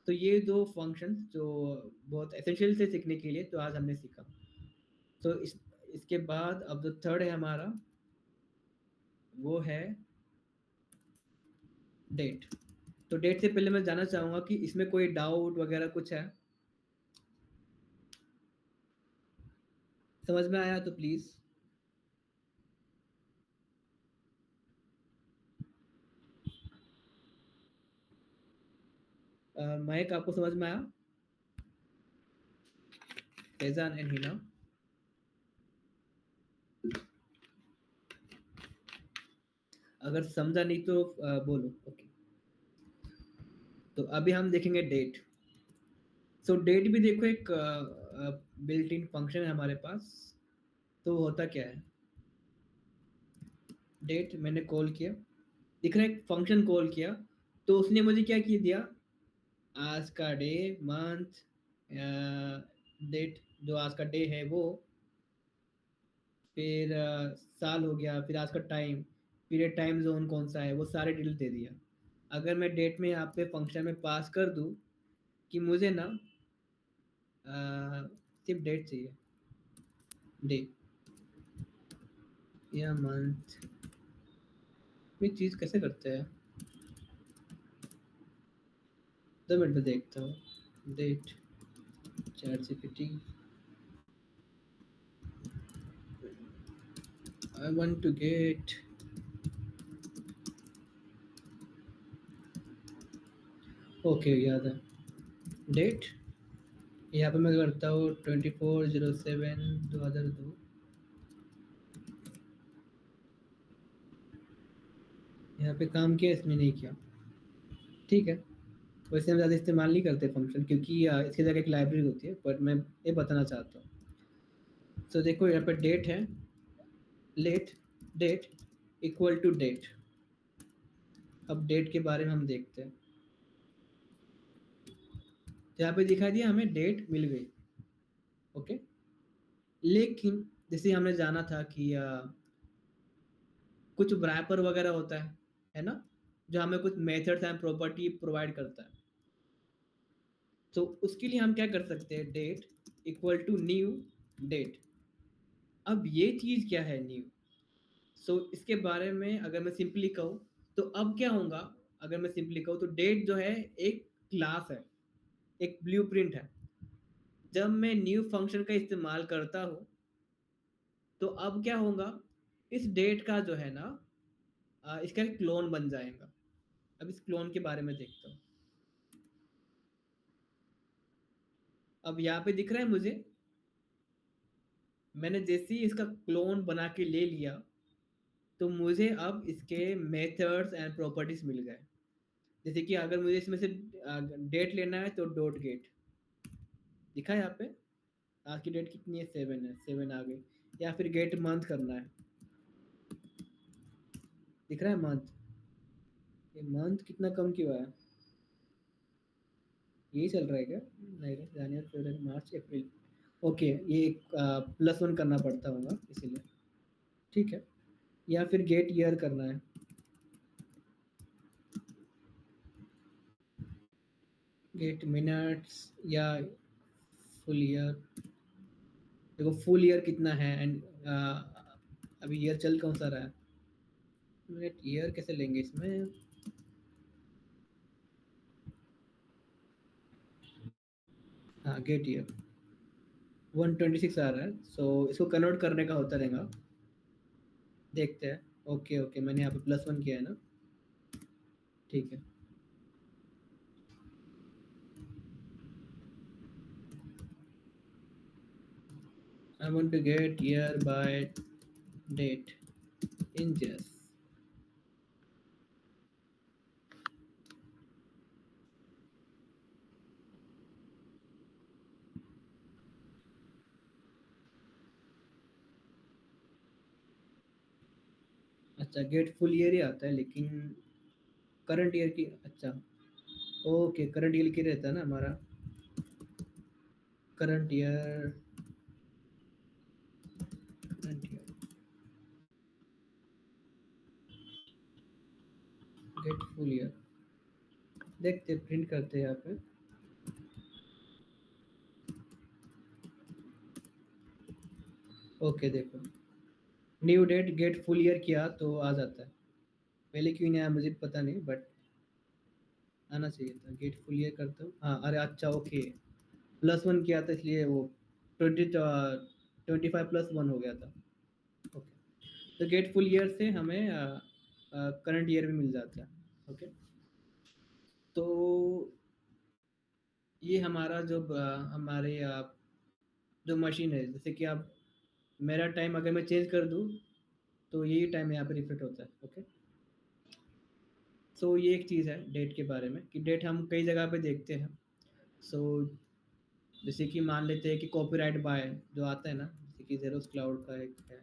तो ये दो फंक्शंस जो बहुत एसेंशियल थे सीखने के लिए, तो आज हमने सीखा। तो इसके बाद अब जो थर्ड है हमारा, वो है डेट। तो डेट से पहले मैं जानना चाहूंगा कि इसमें कोई डाउट वगैरह कुछ है, समझ में आया तो प्लीज। महक, आपको समझ में आया? फैजान एंड हिना, अगर समझा नहीं तो बोलो। ओके, तो अभी हम देखेंगे डेट। सो डेट भी देखो एक बिल्ट इन फंक्शन है हमारे पास। तो होता क्या है, डेट मैंने कॉल किया, दिख रहा है एक फंक्शन कॉल किया, तो उसने मुझे क्या किया दिया, आज का डे, मंथ, डेट, जो आज का डे है वो, फिर साल हो गया, फिर आज का टाइम, पीरियड, टाइम जोन कौन सा है, वो सारे डिटेल दे दिया। अगर मैं डेट में यहाँ पे फंक्शन में पास कर दूँ कि मुझे ना सिर्फ डेट चाहिए, डे या मंथ, ये चीज़ कैसे करते हैं, 2 मिनट में देखता हूँ। Date, chat GPT, I want to get, okay याद है, डेट, यहाँ पे मैं करता हूँ 24/07/2002। यहाँ पे काम किया, इसमें नहीं किया, ठीक है। वैसे हम ज़्यादा इस्तेमाल नहीं करते फंक्शन, क्योंकि इसकी जगह एक लाइब्रेरी होती है, बट मैं ये बताना चाहता हूँ। तो देखो यहाँ पे डेट है, let, date equal to date. अब डेट के बारे में हम देखते हैं। तो यहाँ पे दिखा दिया हमें डेट मिल गई। ओके, लेकिन जैसे हमने जाना था कि कुछ रैपर वगैरह होता है ना, जो हमें कुछ मेथड्स एंड प्रॉपर्टी प्रोवाइड करता है। तो उसके लिए हम क्या कर सकते हैं, date equal to new date. अब ये चीज़ क्या है न्यू, इसके बारे में अगर मैं सिंपली कहूँ, तो अब क्या होगा, अगर मैं सिंपली कहूँ तो डेट जो है एक क्लास है, एक ब्लूप्रिंट है। जब मैं न्यू फंक्शन का इस्तेमाल करता हूँ, तो अब क्या होगा, इस डेट का जो है ना, इसका एक क्लोन बन जाएगा। अब इस क्लोन के बारे में देखता हूँ। अब यहाँ पे दिख रहा है मुझे, मैंने जैसे ही इसका क्लोन बना के ले लिया, तो मुझे अब इसके मेथड्स एंड प्रॉपर्टीज मिल गए। जैसे कि अगर मुझे इसमें से डेट लेना है, तो डॉट गेट दिखा है यहाँ पे, आज की डेट कितनी है, 7 है, 7 आ गई। या फिर गेट मंथ करना है, दिख रहा है मंथ, ये मंथ कितना कम क्यों है, यही चल रहा है क्या, नहीं रे, जनवरी, फरवरी, मार्च, अप्रैल। ओके, ये +1 करना पड़ता होगा इसीलिए, ठीक है। या फिर गेट ईयर करना है, गेट मिनट्स या फुल ईयर। देखो फुल ईयर कितना है, एंड अभी ईयर चल कौन सा रहा है, मिनट ईयर कैसे लेंगे इसमें, हाँ गेट ईयर 126 आ रहा है, इसको कन्वर्ट करने का होता रहेगा, देखते हैं। ओके ओके, मैंने यहाँ पे +1 किया है ना, ठीक है। I want to get year by date in just. अच्छा, गेट फुल ईयर ही आता है, लेकिन करंट ईयर की, अच्छा, ओके, करंट ईयर की रहता है ना हमारा, current year, current year, get full year, देखते प्रिंट करते हैं यहाँ पे। ओके देखो, new date get full year किया तो आ जाता है। पहले क्यों नहीं आया मुझे पता नहीं, बट आना चाहिए था। गेट फुल ईयर करता हूँ, हाँ अरे अच्छा ओके, +1 किया था इसलिए वो 25 +1 हो गया था। ओके, तो गेट फुल ईयर से हमें करंट ईयर भी मिल जाता है। ओके, तो ये हमारा जो हमारे जो मशीन है, जैसे कि आप मेरा टाइम अगर मैं चेंज कर दूँ तो यही टाइम यहाँ पे रिफ्लेक्ट होता है। ओके, सो ये एक चीज़ है डेट के बारे में कि डेट हम कई जगह पे देखते हैं। सो जैसे कि मान लेते हैं कि कॉपीराइट बाय जो आता है ना, जैसे कि जेरोस क्लाउड का एक है,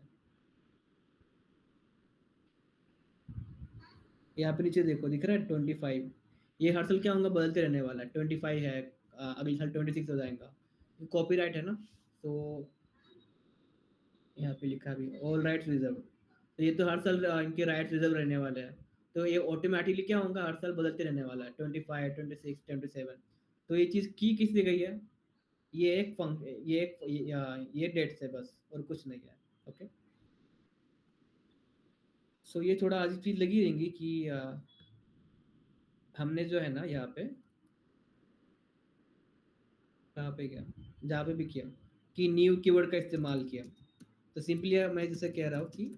यहाँ पे नीचे देखो दिख रहा है 25। ये हर साल क्या होगा, बदलते रहने वाला है। 25 है, अगले साल 26 हो जाएगा, कॉपीराइट है ना। तो यहाँ पे लिखा भी ऑल राइट्स रिजर्व, तो ये तो हर साल इनके राइट्स रिजर्व रहने वाले हैं। तो ये ऑटोमेटिकली क्या होगा, हर साल बदलते रहने वाला है, 25, 26, 27। तो ये चीज़ की किस लिए गई है, ये एक फंक ये एक ये डेट्स है बस, और कुछ नहीं है। ओके, सो ये थोड़ा अजीब चीज़ लगी रहेंगी कि हमने जो है ना यहाँ पे, कहाँ पे गया, जहाँ पे भी किया कि न्यू कीवर्ड का इस्तेमाल किया। तो सिंपली मैं जैसे कह रहा हूँ कि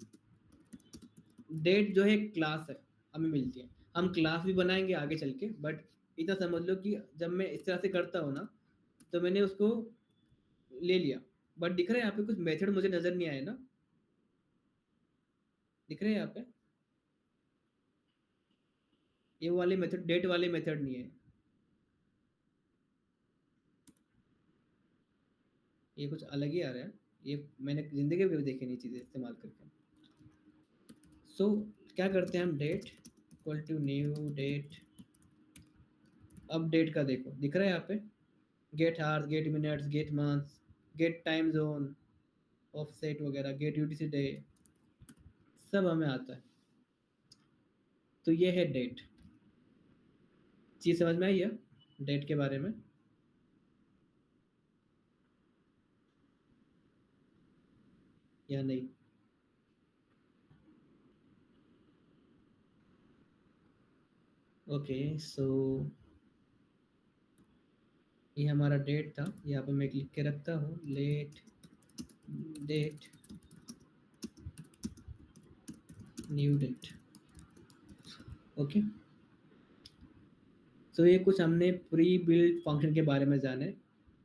डेट जो है एक क्लास है, हमें मिलती है। हम क्लास भी बनाएंगे आगे चल के, बट इतना समझ लो कि जब मैं इस तरह से करता हूँ ना, तो मैंने उसको ले लिया। बट दिख रहा है यहाँ पे कुछ मेथड मुझे नज़र नहीं आए ना, दिख रहे हैं यहाँ पे, ये वाले मेथड, डेट वाले मेथड नहीं है। ये कुछ अलग ही आ रहा है, ये मैंने ज़िंदगी में कभी देखी नहीं चीज़ें इस्तेमाल करके। सो क्या करते हैं हम, date equal to new date. अब डेट का देखो दिख रहा है यहाँ पे, get hours, get minutes, get months, get time zone, offset वगैरह, गेट यूटीसी डे, सब हमें आता है। तो ये है डेट। चीज़ समझ में आई है डेट के बारे में? या नहीं? ओके, सो ये हमारा डेट था, यहाँ पे मैं लिख के रखता हूँ let date new date. Okay, so ये कुछ हमने प्री बिल्ड फंक्शन के बारे में जाने।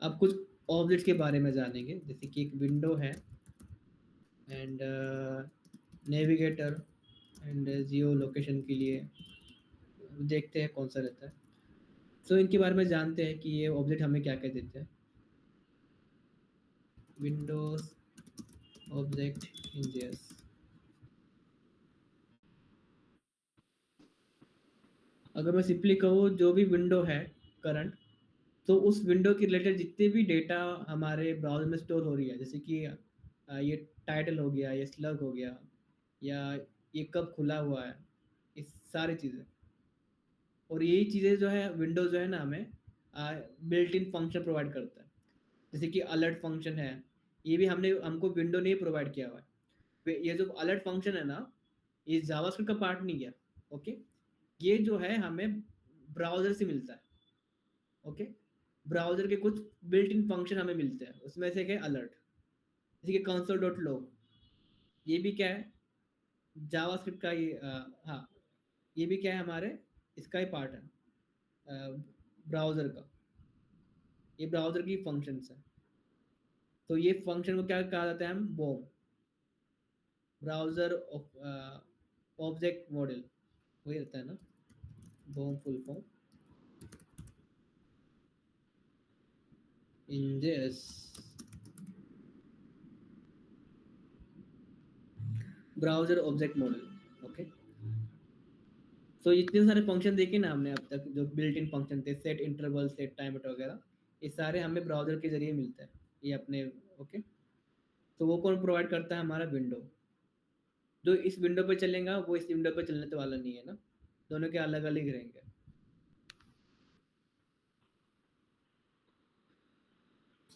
अब कुछ ऑब्जेक्ट्स के बारे में जानेंगे, जैसे कि एक विंडो है, and navigator, and Jio location के लिए देखते हैं कौन सा रहता है। सो इनके बारे में जानते हैं कि ये ऑब्जेक्ट हमें क्या क्या देते हैं। विंडोज ऑब्जेक्ट इन जेएस, अगर मैं सिंपली कहूँ जो भी विंडो है करंट, तो उस विंडो के रिलेटेड जितने भी डेटा हमारे ब्राउज़र में स्टोर हो रही है, जैसे कि ये टाइटल हो गया, ये स्लग हो गया, या ये कब खुला हुआ है, ये सारी चीज़ें। और यही चीज़ें जो है विंडोज़ जो है ना हमें बिल्ट इन फंक्शन प्रोवाइड करता है। जैसे कि अलर्ट फंक्शन है, ये भी हमने हमको विंडो ने प्रोवाइड किया हुआ है। ये जो अलर्ट फंक्शन है ना, ये जावास्क्रिप्ट का पार्ट नहीं है। ओके, ये जो है हमें ब्राउज़र से मिलता है। ओके, ब्राउज़र के कुछ बिल्ट इन फंक्शन हमें मिलते हैं, उसमें से एक है अलर्ट, जैसे कि console.log। ये भी क्या है, जावास्क्रिप्ट का ये हाँ, ये भी क्या है हमारे, इसका ही पार्ट है ब्राउज़र का। ये ब्राउज़र की फंक्शंस है। तो ये फंक्शन को क्या कहा जाता है, हम बॉम, ब्राउज़र ऑब्जेक्ट मॉडल, वही रहता है ना, बॉम फुल फॉर्म, इंजेस browser object model. Okay, so इतने सारे फंक्शन देखे ना हमने अब तक, जो बिल्ट इन फंक्शन थे, सेट इंटरवल, सेट टाइम वगैरह, ये सारे हमें ब्राउज़र के ज़रिए मिलता है, ये अपने ओके। तो वो कौन प्रोवाइड करता है? हमारा विंडो। जो इस विंडो पे चलेगा वो इस विंडो पे चलने तो वाला नहीं है ना, दोनों के अलग-अलग रहेंगे।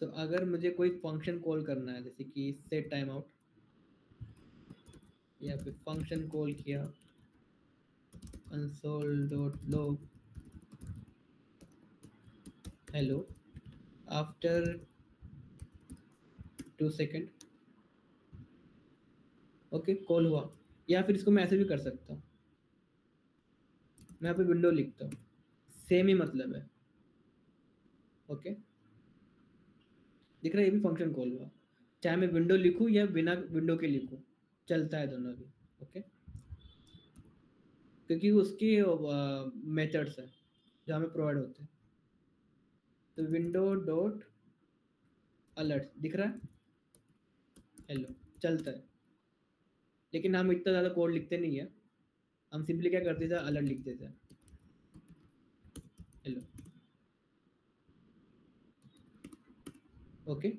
सो अगर मुझे कोई फंक्शन कॉल करना है जैसे कि सेट टाइम आउट, या फिर फंक्शन कॉल किया console.log hello after 2 second, okay call हुआ। या फिर इसको मैं ऐसे भी कर सकता हूँ, मैं यहाँ पे विंडो लिखता हूँ, सेम ही मतलब है। ओके, दिख रहा है, ये भी फंक्शन कॉल हुआ, चाहे मैं विंडो लिखूँ या बिना विंडो के लिखूँ, चलता है दोनों भी। ओके, क्योंकि उसके मेथड्स हैं जो हमें प्रोवाइड होते हैं। तो विंडो डॉट अलर्ट दिख रहा है, हेलो चलता है। लेकिन हम इतना ज़्यादा कोड लिखते नहीं है, हम सिंपली क्या करते थे, अलर्ट लिख देते हैं, हेलो। ओके,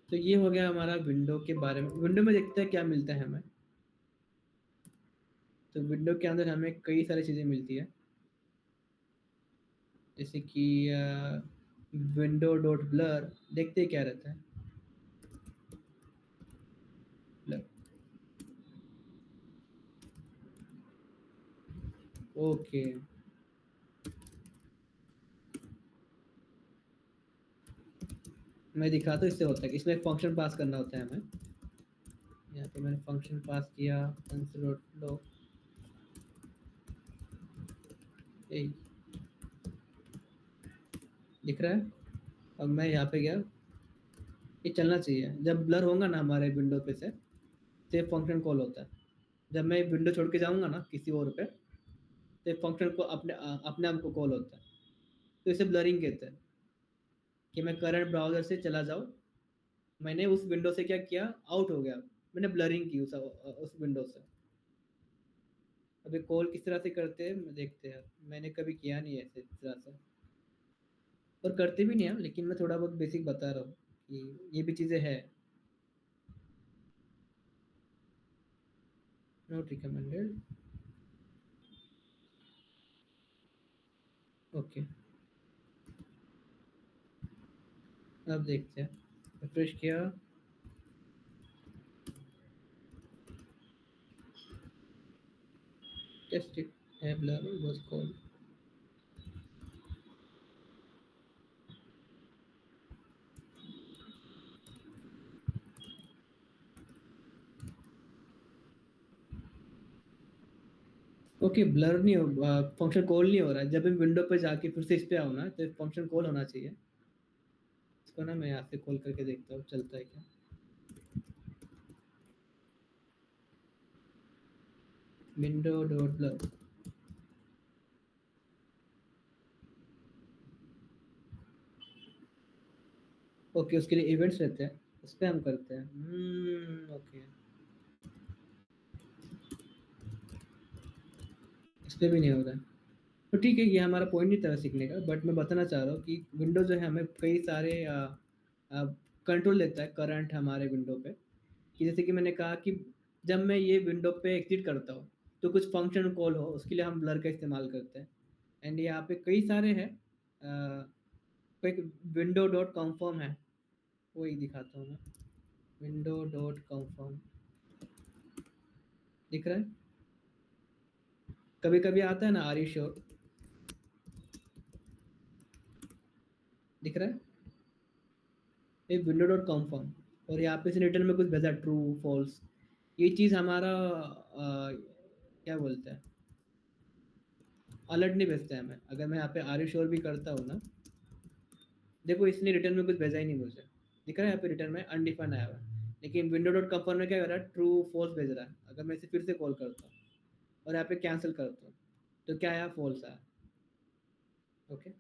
तो ये हो गया हमारा विंडो के बारे में। विंडो में देखते हैं क्या मिलता है हमें। तो विंडो के अंदर हमें कई सारी चीज़ें मिलती है, जैसे कि विंडो डॉट ब्लर, देखते हैं क्या रहता है ब्लर। ओके, मैं दिखाता हूँ इससे होता है कि इसमें एक फंक्शन पास करना होता है हमें। यहाँ पे मैंने फंक्शन पास किया console.log, ए दिख रहा है। अब मैं यहाँ पे गया, ये चलना चाहिए, जब ब्लर होगा ना हमारे विंडो पे से तो ये फंक्शन कॉल होता है। जब मैं विंडो छोड़ के जाऊँगा ना किसी और पे, तो ये फंक्शन को अपने आप को कॉल होता है। तो इसे ब्लरिंग कहते हैं, कि मैं करंट ब्राउज़र से चला जाऊँ, मैंने उस विंडो से क्या किया, आउट हो गया, मैंने ब्लरिंग की उस विंडो से। अभी कॉल किस तरह से करते हैं देखते हैं, मैंने कभी किया नहीं है ऐसे इस तरह से, और करते भी नहीं हैं, लेकिन मैं थोड़ा बहुत बेसिक बता रहा हूँ कि ये भी चीज़ें हैं। Not recommended, okay. अब देखते हैं, रिफ्रेश किया, टेस्ट इट है blur was called. Okay, blur नहीं हो, फंक्शन कॉल नहीं हो रहा है। जब मैं विंडो पे जाके फिर से इस पे आऊँ ना, तो फंक्शन कॉल होना चाहिए। इसको ना मैं यहाँ से कॉल करके देखता हूँ चलता है क्या। विंडो डॉट ब्लर, ओके, उसके लिए इवेंट्स रहते हैं, उस पे हम करते हैं। ओके, इस पे भी नहीं हो रहा है। तो ठीक है, ये हमारा पॉइंट नहीं था सीखने का, बट मैं बताना चाह रहा हूँ कि विंडो जो है हमें कई सारे कंट्रोल देता है करंट हमारे विंडो पे। कि जैसे कि मैंने कहा कि जब मैं ये विंडो पे एग्जिट करता हूँ, तो कुछ फंक्शन कॉल हो, उसके लिए हम ब्लर का इस्तेमाल करते हैं। एंड यहाँ पे कई सारे हैं, एक विंडो डॉट कन्फर्म है, वही दिखाता हूँ मैं। विंडो डॉट कन्फर्म दिख रहा है, कभी कभी आता है ना, आर यू श्योर, दिख रहा है, ये विंडो डॉट कन्फर्म। और यहाँ पे से रिटर्न में कुछ भेजा, ट्रू फॉल्स। ये चीज़ हमारा क्या बोलते हैं, अलर्ट नहीं भेजता है हमें। अगर मैं यहाँ पे आर यू श्योर भी करता हूँ ना, देखो इसने रिटर्न में कुछ भेजा ही नहीं मुझे, दिख रहा है यहाँ पे रिटर्न में अनडिफाइंड आया हुआ है। लेकिन विंडो डॉट कन्फर्म में क्या कर रहा है, ट्रू फॉल्स भेज रहा है। अगर मैं इसे फिर से कॉल करता हूँ और यहाँ पे कैंसिल करता हूँ, तो क्या आया, फॉल्स आया। ओके,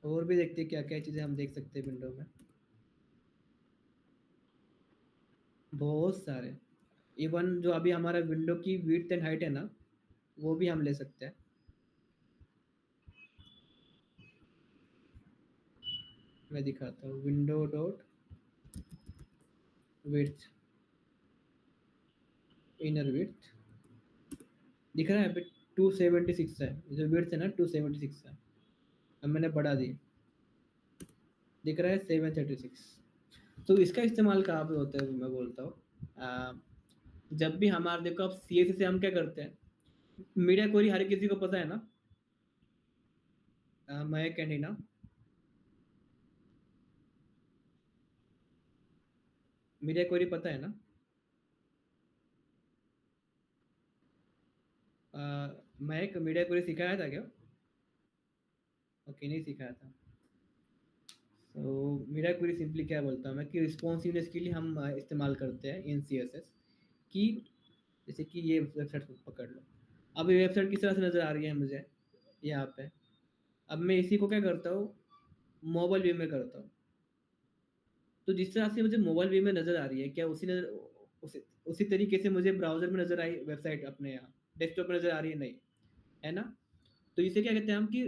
और भी देखते हैं क्या क्या चीज़ें हम देख सकते हैं विंडो में, बहुत सारे। इवन जो अभी हमारा विंडो की विड्थ एंड हाइट है ना, वो भी हम ले सकते हैं। मैं दिखाता हूँ, window dot width, inner width दिख रहा है यहाँ पे 276 है, जो विड्थ है ना 276 है। अब मैंने बढ़ा दी, दिख रहा है 736। तो इसका इस्तेमाल कहाँ पे होता है मैं बोलता हूँ, जब भी हमारे देखो अब CSS से हम क्या करते हैं, मीडिया क्वेरी हर किसी को पता है ना, मैं कैंडिना, मीडिया क्वेरी पता है ना। मैं एक मीडिया क्वेरी सिखाया था क्या? ओके, नहीं सिखाया था। तो मीडिया क्वेरी सिंपली क्या बोलता हूँ मैं कि रिस्पॉन्सिवनेस के लिए हम इस्तेमाल करते हैं इन CSS कि जैसे कि ये वेबसाइट पकड़ लो, अब ये वेबसाइट किस तरह से नज़र आ रही है मुझे यहाँ पे। अब मैं इसी को क्या करता हूँ, मोबाइल व्यू में करता हूँ। तो जिस तरह से मुझे मोबाइल व्यू में नज़र आ रही है, क्या उसी उसी तरीके से मुझे ब्राउज़र में नज़र आई वेबसाइट अपने यहाँ डेस्कटॉप में नज़र आ रही है? नहीं, है ना? तो इसे क्या कहते हैं हम कि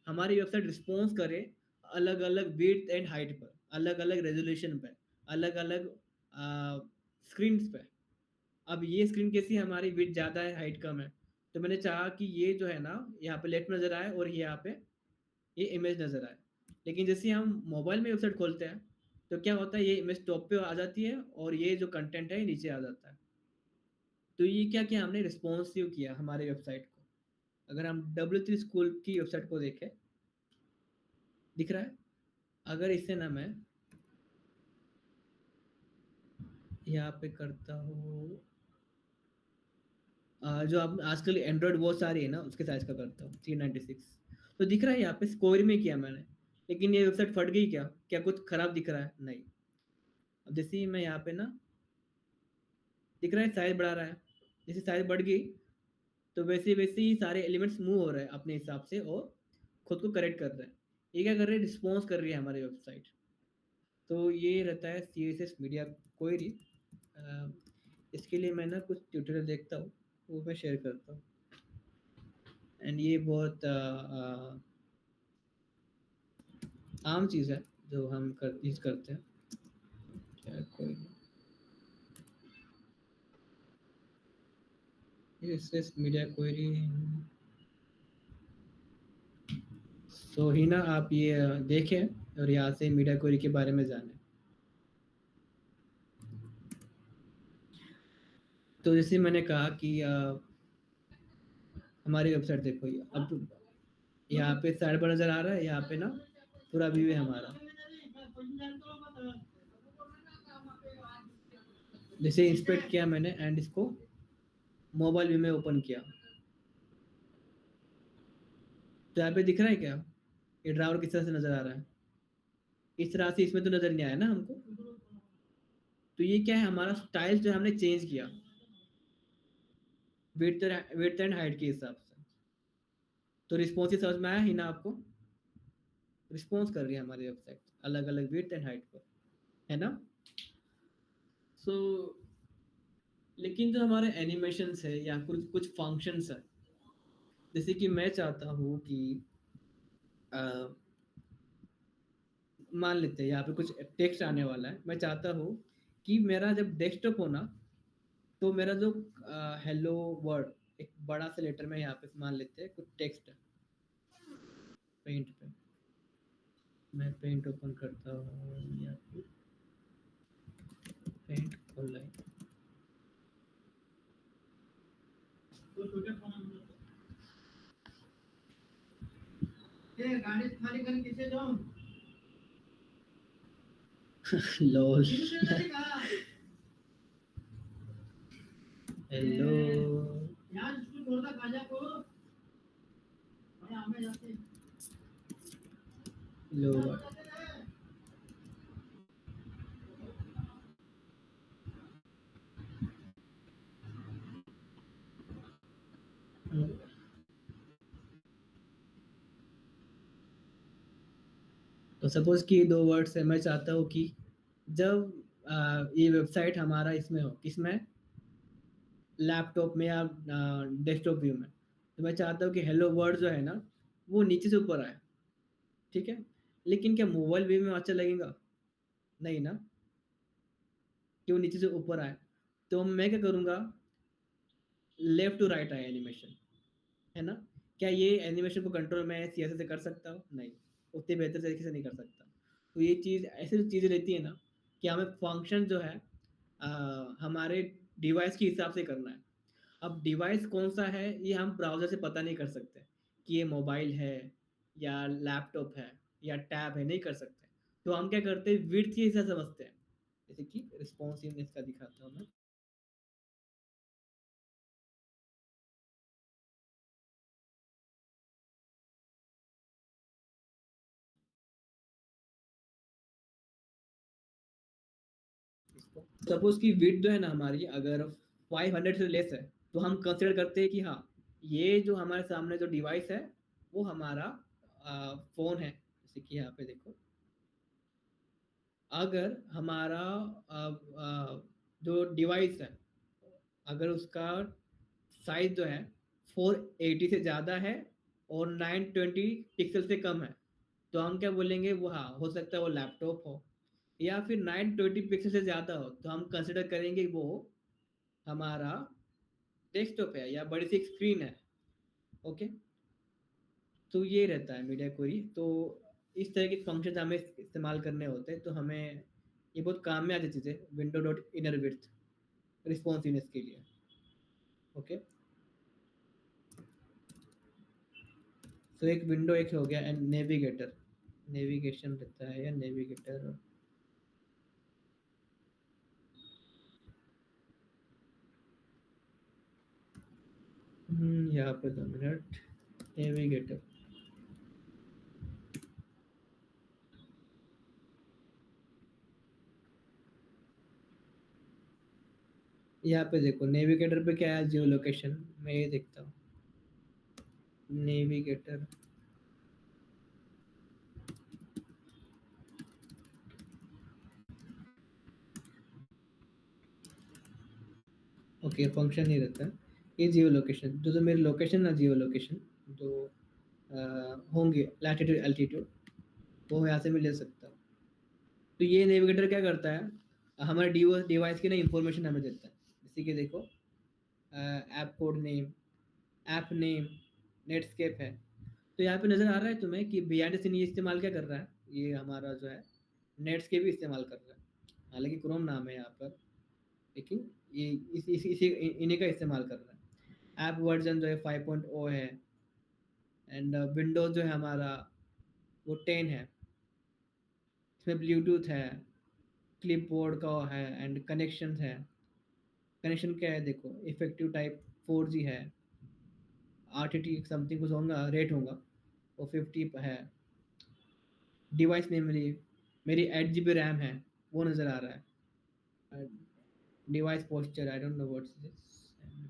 हमारी वेबसाइट रिस्पॉन्स करे अलग अलग विड्थ एंड हाइट पर, अलग अलग रेजोल्यूशन पे, अलग अलग स्क्रीन पे। अब ये स्क्रीन कैसी है, हमारी विड्थ ज़्यादा है हाइट कम है, तो मैंने चाहा कि ये जो है ना यहाँ पे लेफ्ट नज़र आए और यहाँ पे ये इमेज नज़र आए। लेकिन जैसे हम मोबाइल में वेबसाइट खोलते हैं तो क्या होता है, ये इमेज टॉप पे आ जाती है और ये जो कंटेंट है ये नीचे आ जाता है। तो ये क्या किया हमने, रिस्पॉन्सिव किया हमारे वेबसाइट को। अगर हम W3 स्कूल की वेबसाइट को देखें, दिख रहा है? अगर इससे ना मैं यहाँ पे करता हूँ, जो आप आजकल एंड्रॉयड वॉच आ रही है ना उसके साइज का करता हूँ 396, तो दिख रहा है यहाँ पे स्कोर में किया मैंने। लेकिन ये वेबसाइट फट गई क्या, क्या कुछ खराब दिख रहा है? नहीं। अब जैसे ही मैं यहाँ पे ना, दिख रहा है साइज बढ़ा रहा है, जैसे साइज बढ़ गई तो वैसे वैसे ही सारे एलिमेंट्स मूव हो रहे हैं अपने हिसाब से और खुद को करेक्ट कर रहे हैं। ये क्या कर रहे हैं, रिस्पॉन्स कर रही है हमारी वेबसाइट। तो ये रहता है CSS मीडिया क्वेरी। इसके लिए मैं ना कुछ ट्यूटोरियल देखता हूँ, वो मैं शेयर करता हूँ। एंड ये बहुत आम चीज़ है जो हम यूज़ करते हैं। क्या कोई CSS मीडिया क्वेरी। सो ही ना आप ये देखें और यहाँ से मीडिया क्वेरी के बारे में जानें। तो जैसे मैंने कहा कि हमारी वेबसाइट देखो, ये अब यहाँ पे साइड पर नज़र आ रहा है, यहाँ पे ना पूरा व्यू है हमारा। जैसे इंस्पेक्ट किया मैंने एंड इसको मोबाइल व्यू में ओपन किया, तो यहाँ पे दिख रहा है क्या, ये ड्रावर किस तरह से नज़र आ रहा है? इस तरह से इसमें तो नज़र नहीं आया ना हमको। तो ये क्या है, हमारा स्टाइल जो हमने चेंज किया विड्थ एंड हाइट के हिसाब से। तो रिस्पॉन्सिव समझ में आया ही ना आपको? रिस्पॉन्स कर रही है हमारी वेबसाइट अलग अलग विड्थ एंड हाइट पर, है ना? सो लेकिन जो हमारे एनिमेशंस है या कुछ कुछ फंक्शंस है, जैसे कि मैं चाहता हूँ कि अ, मान लेते हैं यहाँ पे कुछ टेक्स्ट आने वाला है, मैं चाहता हूँ कि मेरा जब डेस्कटॉप हो ना, तो मेरा जो हेलो वर्ड एक बड़ा सा लेटर में यहाँ पे मान लेते हैं कुछ टेक्स्ट है पेंट पे। मैं पेंट ओपन करता हूँ या फिर पेंट खोल रहा है। Lol hello hello. तो सपोज कि दो वर्ड्स है, मैं चाहता हूँ कि जब ये वेबसाइट हमारा इसमें हो, किसमें, लैपटॉप में या डेस्कटॉप व्यू में, तो मैं चाहता हूँ कि हेलो वर्ड जो है ना वो नीचे से ऊपर आए, ठीक है? लेकिन क्या मोबाइल वे में अच्छा लगेगा? नहीं ना, कि वो नीचे से ऊपर आए। तो मैं क्या करूँगा, लेफ्ट टू राइट आए एनिमेशन, है ना? क्या ये एनिमेशन को कंट्रोल मैं सीएसएस से कर सकता हूँ? नहीं, उतने बेहतर तरीके से नहीं कर सकता। तो ये चीज़ ऐसी जो चीज़ें रहती है ना, कि हमें फंक्शन जो है हमारे डिवाइस के हिसाब से करना है। अब डिवाइस कौन-सा है, ये हम ब्राउज़र से पता नहीं कर सकते, कि ये मोबाइल है या लैपटॉप है या टैब है, नहीं कर सकते। तो हम क्या करते हैं, विड्थ के हिसाब से समझते हैं। जैसे कि रिस्पॉन्सिवनेस का दिखाता हूँ मैं। इसको सपोज़ कि विड्थ जो है ना हमारी, अगर 500 से लेस है, तो हम कंसीडर करते हैं कि हाँ, ये जो हमारे सामने जो डिवाइस है, वो हमारा फ़ोन है। जैसे कि यहाँ पे देखो, अगर हमारा जो डिवाइस है, अगर उसका साइज़ जो है 480 से ज़्यादा है और 920 पिक्सल से कम है, तो हम क्या बोलेंगे, वो हाँ, हो सकता है वो लैपटॉप हो। या फिर 920 पिक्सल से ज़्यादा हो, तो हम कंसीडर करेंगे वो हमारा डेस्कटॉप है या बड़ी सी एक स्क्रीन है। ओके, तो ये रहता है मीडिया क्वेरी। तो इस तरह के फंक्शन हमें इस्तेमाल करने होते हैं, तो हमें ये बहुत काम में आती चीज़ें, window dot inner width responsiveness के लिए। ओके, तो एक विंडो एक हो गया, एंड नेविगेटर, नेविगेशन रहता है या नेविगेटर। यहाँ पे 2 मिनट, नेविगेटर। यहाँ पे देखो नेविगेटर पे क्या है, जियो लोकेशन। मैं ये देखता हूँ नेविगेटर। ओके, फंक्शन नहीं रहता है। ये जियो लोकेशन, जो मेरी लोकेशन ना, जियो लोकेशन जो होंगे लैटिट्यूड एल्टीट्यूड, वो यहाँ से मैं ले सकता हूँ। तो ये नेविगेटर क्या करता है, हमारे डिवाइस की ना इंफॉर्मेशन हमें देता है। जैसे कि देखो, app code name, app name, Netscape है। तो यहाँ पे नज़र आ रहा है तुम्हें कि बिहाइंड द सीन ये इस्तेमाल क्या कर रहा है, ये हमारा जो है नेटस्केप भी इस्तेमाल कर रहा है। हालांकि क्रोम नाम है यहाँ पर, लेकिन ये इसी इन्हीं का इस्तेमाल कर रहा है। ऐप वर्जन जो है 5.0 है, एंड विंडोज जो है हमारा वो 10 है। इसमें ब्लूटूथ है, क्लिपबोर्ड का है, एंड कनेक्शन है। कनेक्शन क्या है देखो, इफेक्टिव टाइप 4G है, RTT समथिंग कुछ होगा, रेट होगा, वो 50 है। डिवाइस मेमोरी, मेरी 8 GB रैम है, वो नज़र आ रहा है। Device posture, I don't know what's this.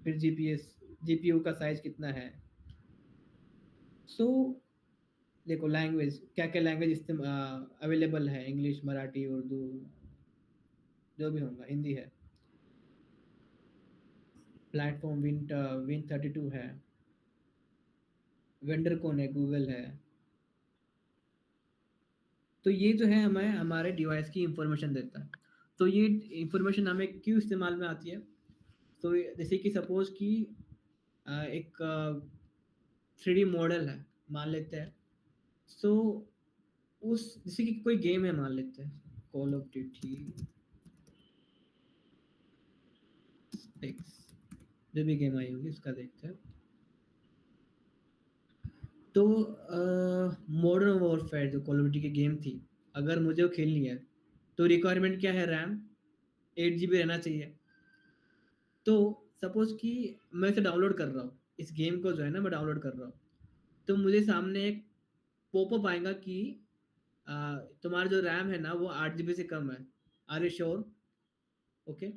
फिर जीपीएस, जीपीयू का साइज कितना है। सो देखो लैंग्वेज, क्या क्या लैंग्वेज अवेलेबल है, इंग्लिश, मराठी, उर्दू, जो भी होगा, हिंदी है। प्लेटफॉर्म विन 32 है। वेंडर कौन है, गूगल है। तो ये जो है हमें हमारे डिवाइस की इंफॉर्मेशन देता है। तो ये इंफॉर्मेशन हमें क्यों इस्तेमाल में आती है, तो जैसे कि सपोज कि एक 3D मॉडल है, मान लेते हैं। सो उस जैसे कि कोई गेम है, मान लेते हैं कॉल ऑफ ड्यूटी स्पेक्स, जो भी गेम आई होगी उसका देखते हैं। तो मॉडर्न वॉरफेयर जो कॉल ऑफ ड्यूटी की गेम थी, अगर मुझे वो खेलनी है, तो रिक्वायरमेंट क्या है, रैम 8 GB रहना चाहिए। तो सपोज कि मैं इसे डाउनलोड कर रहा हूँ, इस गेम को जो है ना मैं डाउनलोड कर रहा हूँ, तो मुझे सामने एक पॉपअप आएगा कि तुम्हारा जो रैम है ना वो 8 GB से कम है। Are you sure? ओके,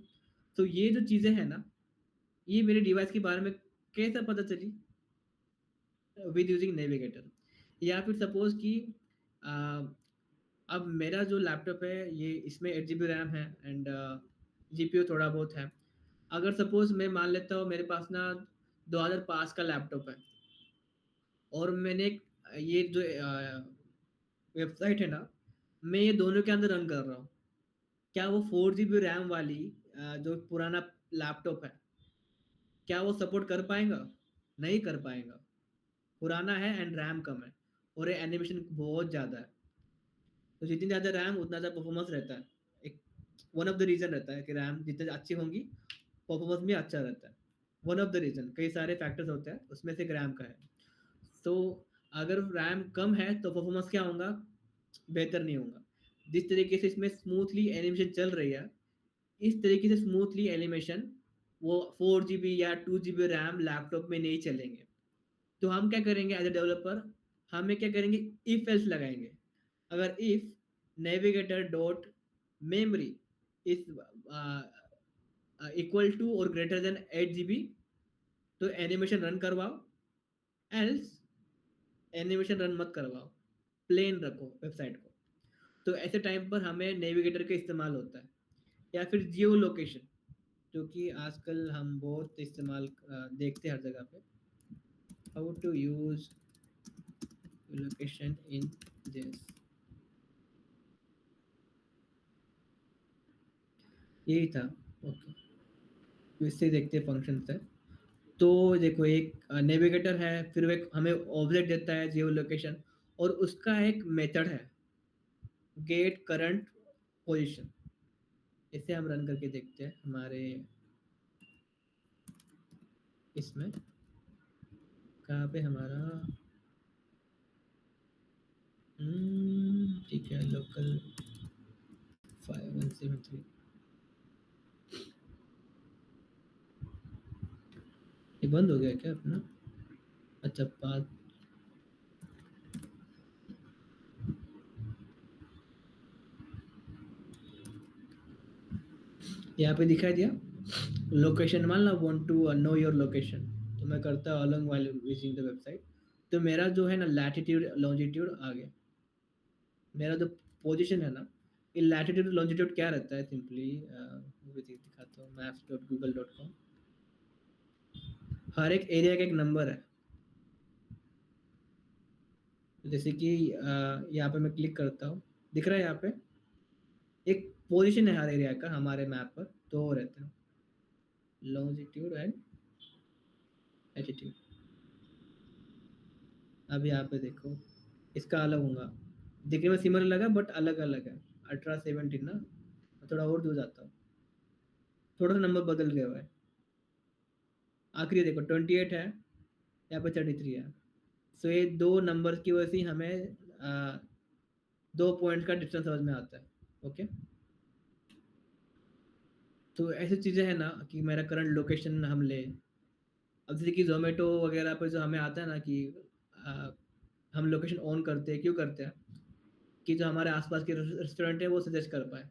तो ये जो चीज़ें हैं ना, ये मेरे डिवाइस के बारे में कैसे पता चली, विद यूजिंग नेविगेटर। या फिर सपोज कि अ, अब मेरा जो लैपटॉप है, ये इसमें 8 GB रैम है, एंड जीपीयू थोड़ा बहुत है। अगर सपोज मैं मान लेता हूँ मेरे पास ना 2005 का लैपटॉप है, और मैंने ये जो वेबसाइट है ना, मैं ये दोनों के अंदर रन कर रहा हूँ। क्या वो 4 GB रैम वाली जो पुराना लैपटॉप है, क्या वो सपोर्ट कर पाएगा? नहीं कर पाएगा। पुराना है एंड रैम कम है, और ये एनिमेशन बहुत ज़्यादा है। तो जितनी ज़्यादा रैम उतना ज़्यादा परफॉर्मेंस रहता है। एक वन ऑफ द रीज़न रहता है कि रैम जितनी अच्छी होंगी, परफॉर्मेंस भी अच्छा रहता है। वन ऑफ द रीज़न, कई सारे फैक्टर्स होते हैं, उसमें से एक रैम का है। तो अगर रैम कम है तो परफॉर्मेंस क्या होगा? बेहतर नहीं होगा। जिस तरीके से इसमें स्मूथली एनिमेशन चल रही है, इस तरीके से स्मूथली एनिमेशन वो 4 GB या 2 GB रैम लैपटॉप में नहीं चलेंगे। तो हम क्या करेंगे एज अ डेवलपर, हमें क्या करेंगे, इफ एल्स लगाएंगे। अगर if navigator dot memory is equal to और ग्रेटर देन 8 GB, तो एनिमेशन रन करवाओ, एल्स एनिमेशन रन मत करवाओ, प्लेन रखो वेबसाइट को। तो ऐसे टाइम पर हमें नेविगेटर का इस्तेमाल होता है, या फिर जियो लोकेशन, जो कि आजकल हम बहुत इस्तेमाल देखते हैं हर जगह पे। How to use location in this, यही था। ओके, तो इससे देखते हैं फंक्शन है। तो देखो, एक नेविगेटर है, फिर वो एक हमें ऑब्जेक्ट देता है जियो लोकेशन, और उसका एक मेथड है गेट करंट पोजीशन। इसे हम रन करके देखते हैं हमारे इसमें, कहाँ पे हमारा, ठीक है, लोकल 5173। ये बंद हो गया क्या अपना? अच्छा, बात, यहाँ पे दिखाई दिया लोकेशन, मान लो want to know your location, तो मैं करता along while visiting the website. तो मेरा जो है ना लैटिट्यूड लॉन्जिट्यूड आ गया। मेरा जो पोजीशन है ना, ये लैटिट्यूड लॉन्जिट्यूड क्या रहता है, सिंपली वो भी दिखाता हूँ, maps.google.com। हर एक एरिया का एक नंबर है। जैसे कि यहाँ पे मैं क्लिक करता हूँ, दिख रहा है यहाँ पे एक पोजीशन है हर एरिया का हमारे मैप पर, तो वो रहता है लॉन्जिट्यूड एंड एटीट्यूड। अब यहाँ पे देखो, इसका अलग होगा, दिखने में सिमिलर लगा बट अलग अलग है। 1817 ना, थोड़ा और दूर जाता हूँ, थोड़ा सा नंबर बदल गया हुआ है। आखिरी देखो 28 है, यहाँ पे 33 है। सो ये दो नंबर की वजह से ही हमें 2 पॉइंट का डिफरेंस समझ में आता है। ओके, तो ऐसी चीज़ें हैं ना कि मेरा करंट लोकेशन हम ले। अब जैसे कि जोमेटो वगैरह पे जो हमें आता है ना कि आ, हम लोकेशन ऑन करते हैं, क्यों करते हैं? कि जो हमारे आसपास के रेस्टोरेंट है वो सजेस्ट कर पाए।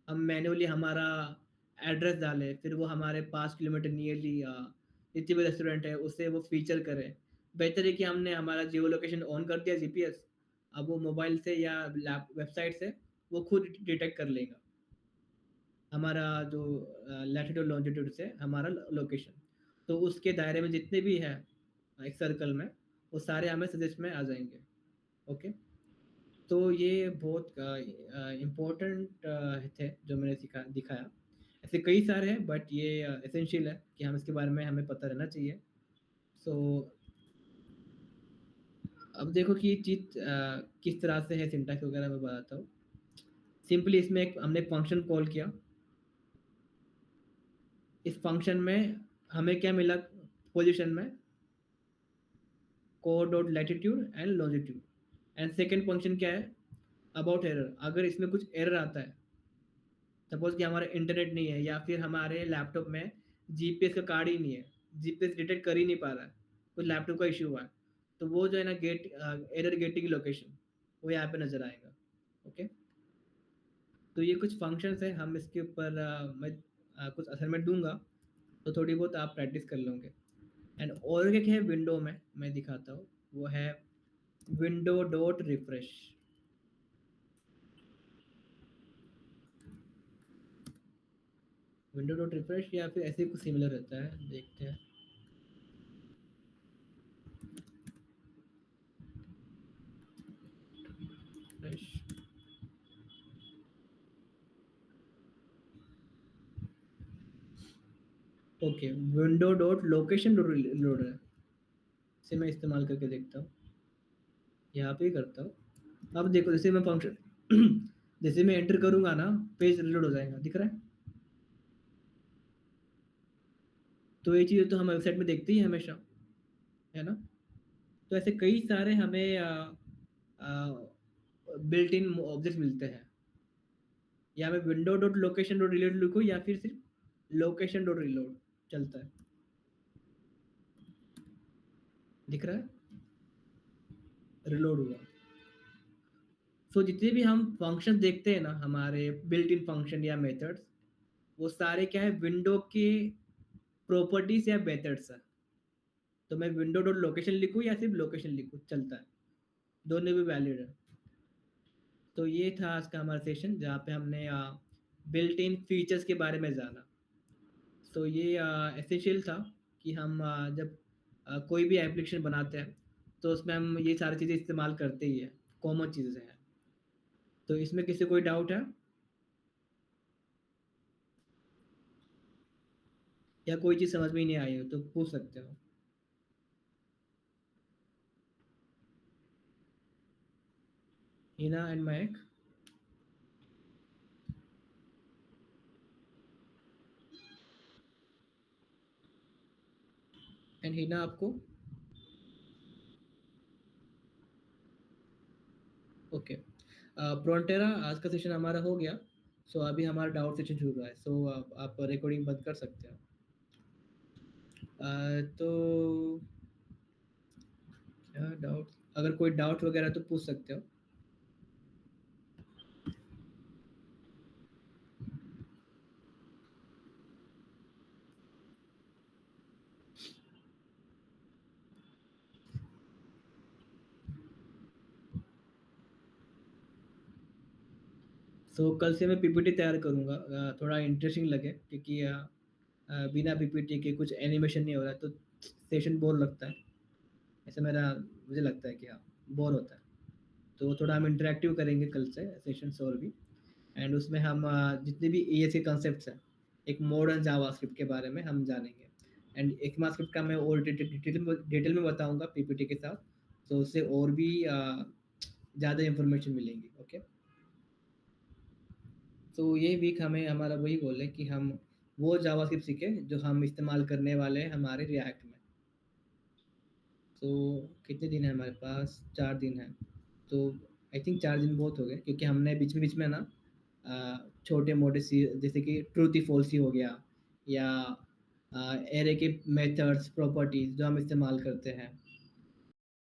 हम मैन्युअली हमारा एड्रेस डालें, फिर वो हमारे 5 किलोमीटर नियरली जितने भी रेस्टोरेंट है उससे वो फीचर करे। बेहतर है कि हमने हमारा जियो लोकेशन ऑन कर दिया, जीपीएस, अब वो मोबाइल से या लैप वेबसाइट से वो खुद डिटेक्ट कर लेगा हमारा जो लैटिट्यूड लॉन्जिट्यूड से हमारा लोकेशन। तो उसके दायरे में जितने भी हैं एक सर्कल में, वो सारे हमें सजेस्ट में आ जाएंगे। ओके, तो ये बहुत इम्पोर्टेंट थे जो मैंने दिखाया। ऐसे कई सारे हैं बट ये एसेंशियल है कि हम इसके बारे में हमें पता रहना चाहिए। सो अब देखो कि ये चीज़ किस तरह से है, सिंटैक्स वगैरह मैं बताता हूँ। सिंपली इसमें एक हमने फंक्शन कॉल किया। इस फंक्शन में हमें क्या मिला पोजीशन में, co dot latitude and longitude. And second function क्या है, अबाउट एरर। अगर इसमें कुछ एरर आता है, सपोज कि हमारा इंटरनेट नहीं है या फिर हमारे लैपटॉप में जीपीएस का कार्ड ही नहीं है, जीपीएस डिटेक्ट कर ही नहीं पा रहा है, कुछ लैपटॉप का इशू हुआ है, तो वो जो है ना गेट एरर गेटिंग लोकेशन, वो यहाँ पे नज़र आएगा। ओके, तो ये कुछ फंक्शंस है, हम इसके ऊपर मैं कुछ असाइनमेंट दूंगा, तो थोड़ी बहुत आप प्रैक्टिस कर लोगे। एंड और एक है विंडो में, मैं दिखाता हूँ, वो है window dot refresh. Window dot refresh या फिर ऐसे ही कुछ सिमिलर रहता है, देखते हैं। Okay, window dot location dot loader, इसे मैं इस्तेमाल करके देखता हूँ। यहाँ पे ही करता हूँ। अब देखो जैसे मैं फंक्शन जैसे मैं एंटर करूंगा ना, पेज रिलोड हो जाएगा, दिख रहा है? तो ये चीज़ तो हम वेबसाइट में देखते ही हैं हमेशा, है ना? तो ऐसे कई सारे हमें बिल्ट इन ऑब्जेक्ट मिलते हैं। या मैं window dot location dot reload लिखूँ या फिर सिर्फ लोकेशन डॉट रिलोड चलता है, दिख रहा है? रिलोड हुआ। सो जितने भी हम फंक्शन देखते हैं ना हमारे बिल्ट इन फंक्शन या मेथड्स, वो सारे क्या है, विंडो के प्रॉपर्टीज या मेथड्स है। तो मैं विंडो डॉट लोकेशन लिखूँ या सिर्फ लोकेशन लिखूँ, चलता है, दोनों भी वैलिड है। तो ये था आज का हमारा सेशन जहाँ पे हमने बिल्ट इन फीचर्स के बारे में जाना। तो ये एसेंशियल था कि हम जब कोई भी एप्लीकेशन बनाते हैं तो उसमें हम ये सारी चीज़ें इस्तेमाल करते ही हैं, कॉमन चीज़ें हैं। तो इसमें किसी कोई डाउट है या कोई चीज़ समझ में ही नहीं आई हो तो पूछ सकते हो। Hina and Mahak. And Hina आपको? ओके। प्रोंटेरा, आज का सेशन हमारा हो गया। सो अभी हमारा डाउट सेशन शुरू हुआ है, सो आप रिकॉर्डिंग बंद कर सकते हो। तो क्या डाउट, अगर कोई डाउट वगैरह तो पूछ सकते हो। सो कल से मैं पीपीटी तैयार करूँगा, थोड़ा इंटरेस्टिंग लगे, क्योंकि बिना पीपीटी के कुछ एनिमेशन नहीं हो रहा है तो सेशन बोर लगता है। ऐसा मेरा, मुझे लगता है कि हाँ, बोर होता है। तो थोड़ा हम इंटरेक्टिव करेंगे कल से सेशंस और भी। एंड उसमें हम जितने भी एएस के कॉन्सेप्ट्स हैं, एक मॉडर्न जावास्क्रिप्ट के बारे में हम जानेंगे। एंड ECMAScript का मैं और डिटेल में बताऊंगा पीपीटी के साथ, तो उससे और भी ज़्यादा इंफॉर्मेशन मिलेंगी। ओके। तो ये वीक हमें हमारा वही गोल है कि हम वो जावास्क्रिप्ट सीखें जो हम इस्तेमाल करने वाले हैं हमारे रिएक्ट में। तो कितने दिन है हमारे पास? 4 दिन है। तो आई थिंक 4 दिन बहुत हो गए, क्योंकि हमने बीच में ना छोटे मोटे सी जैसे कि ट्रूथ ही फॉल्स ही हो गया, या एरे के मेथड्स प्रॉपर्टीज जो हम इस्तेमाल करते हैं,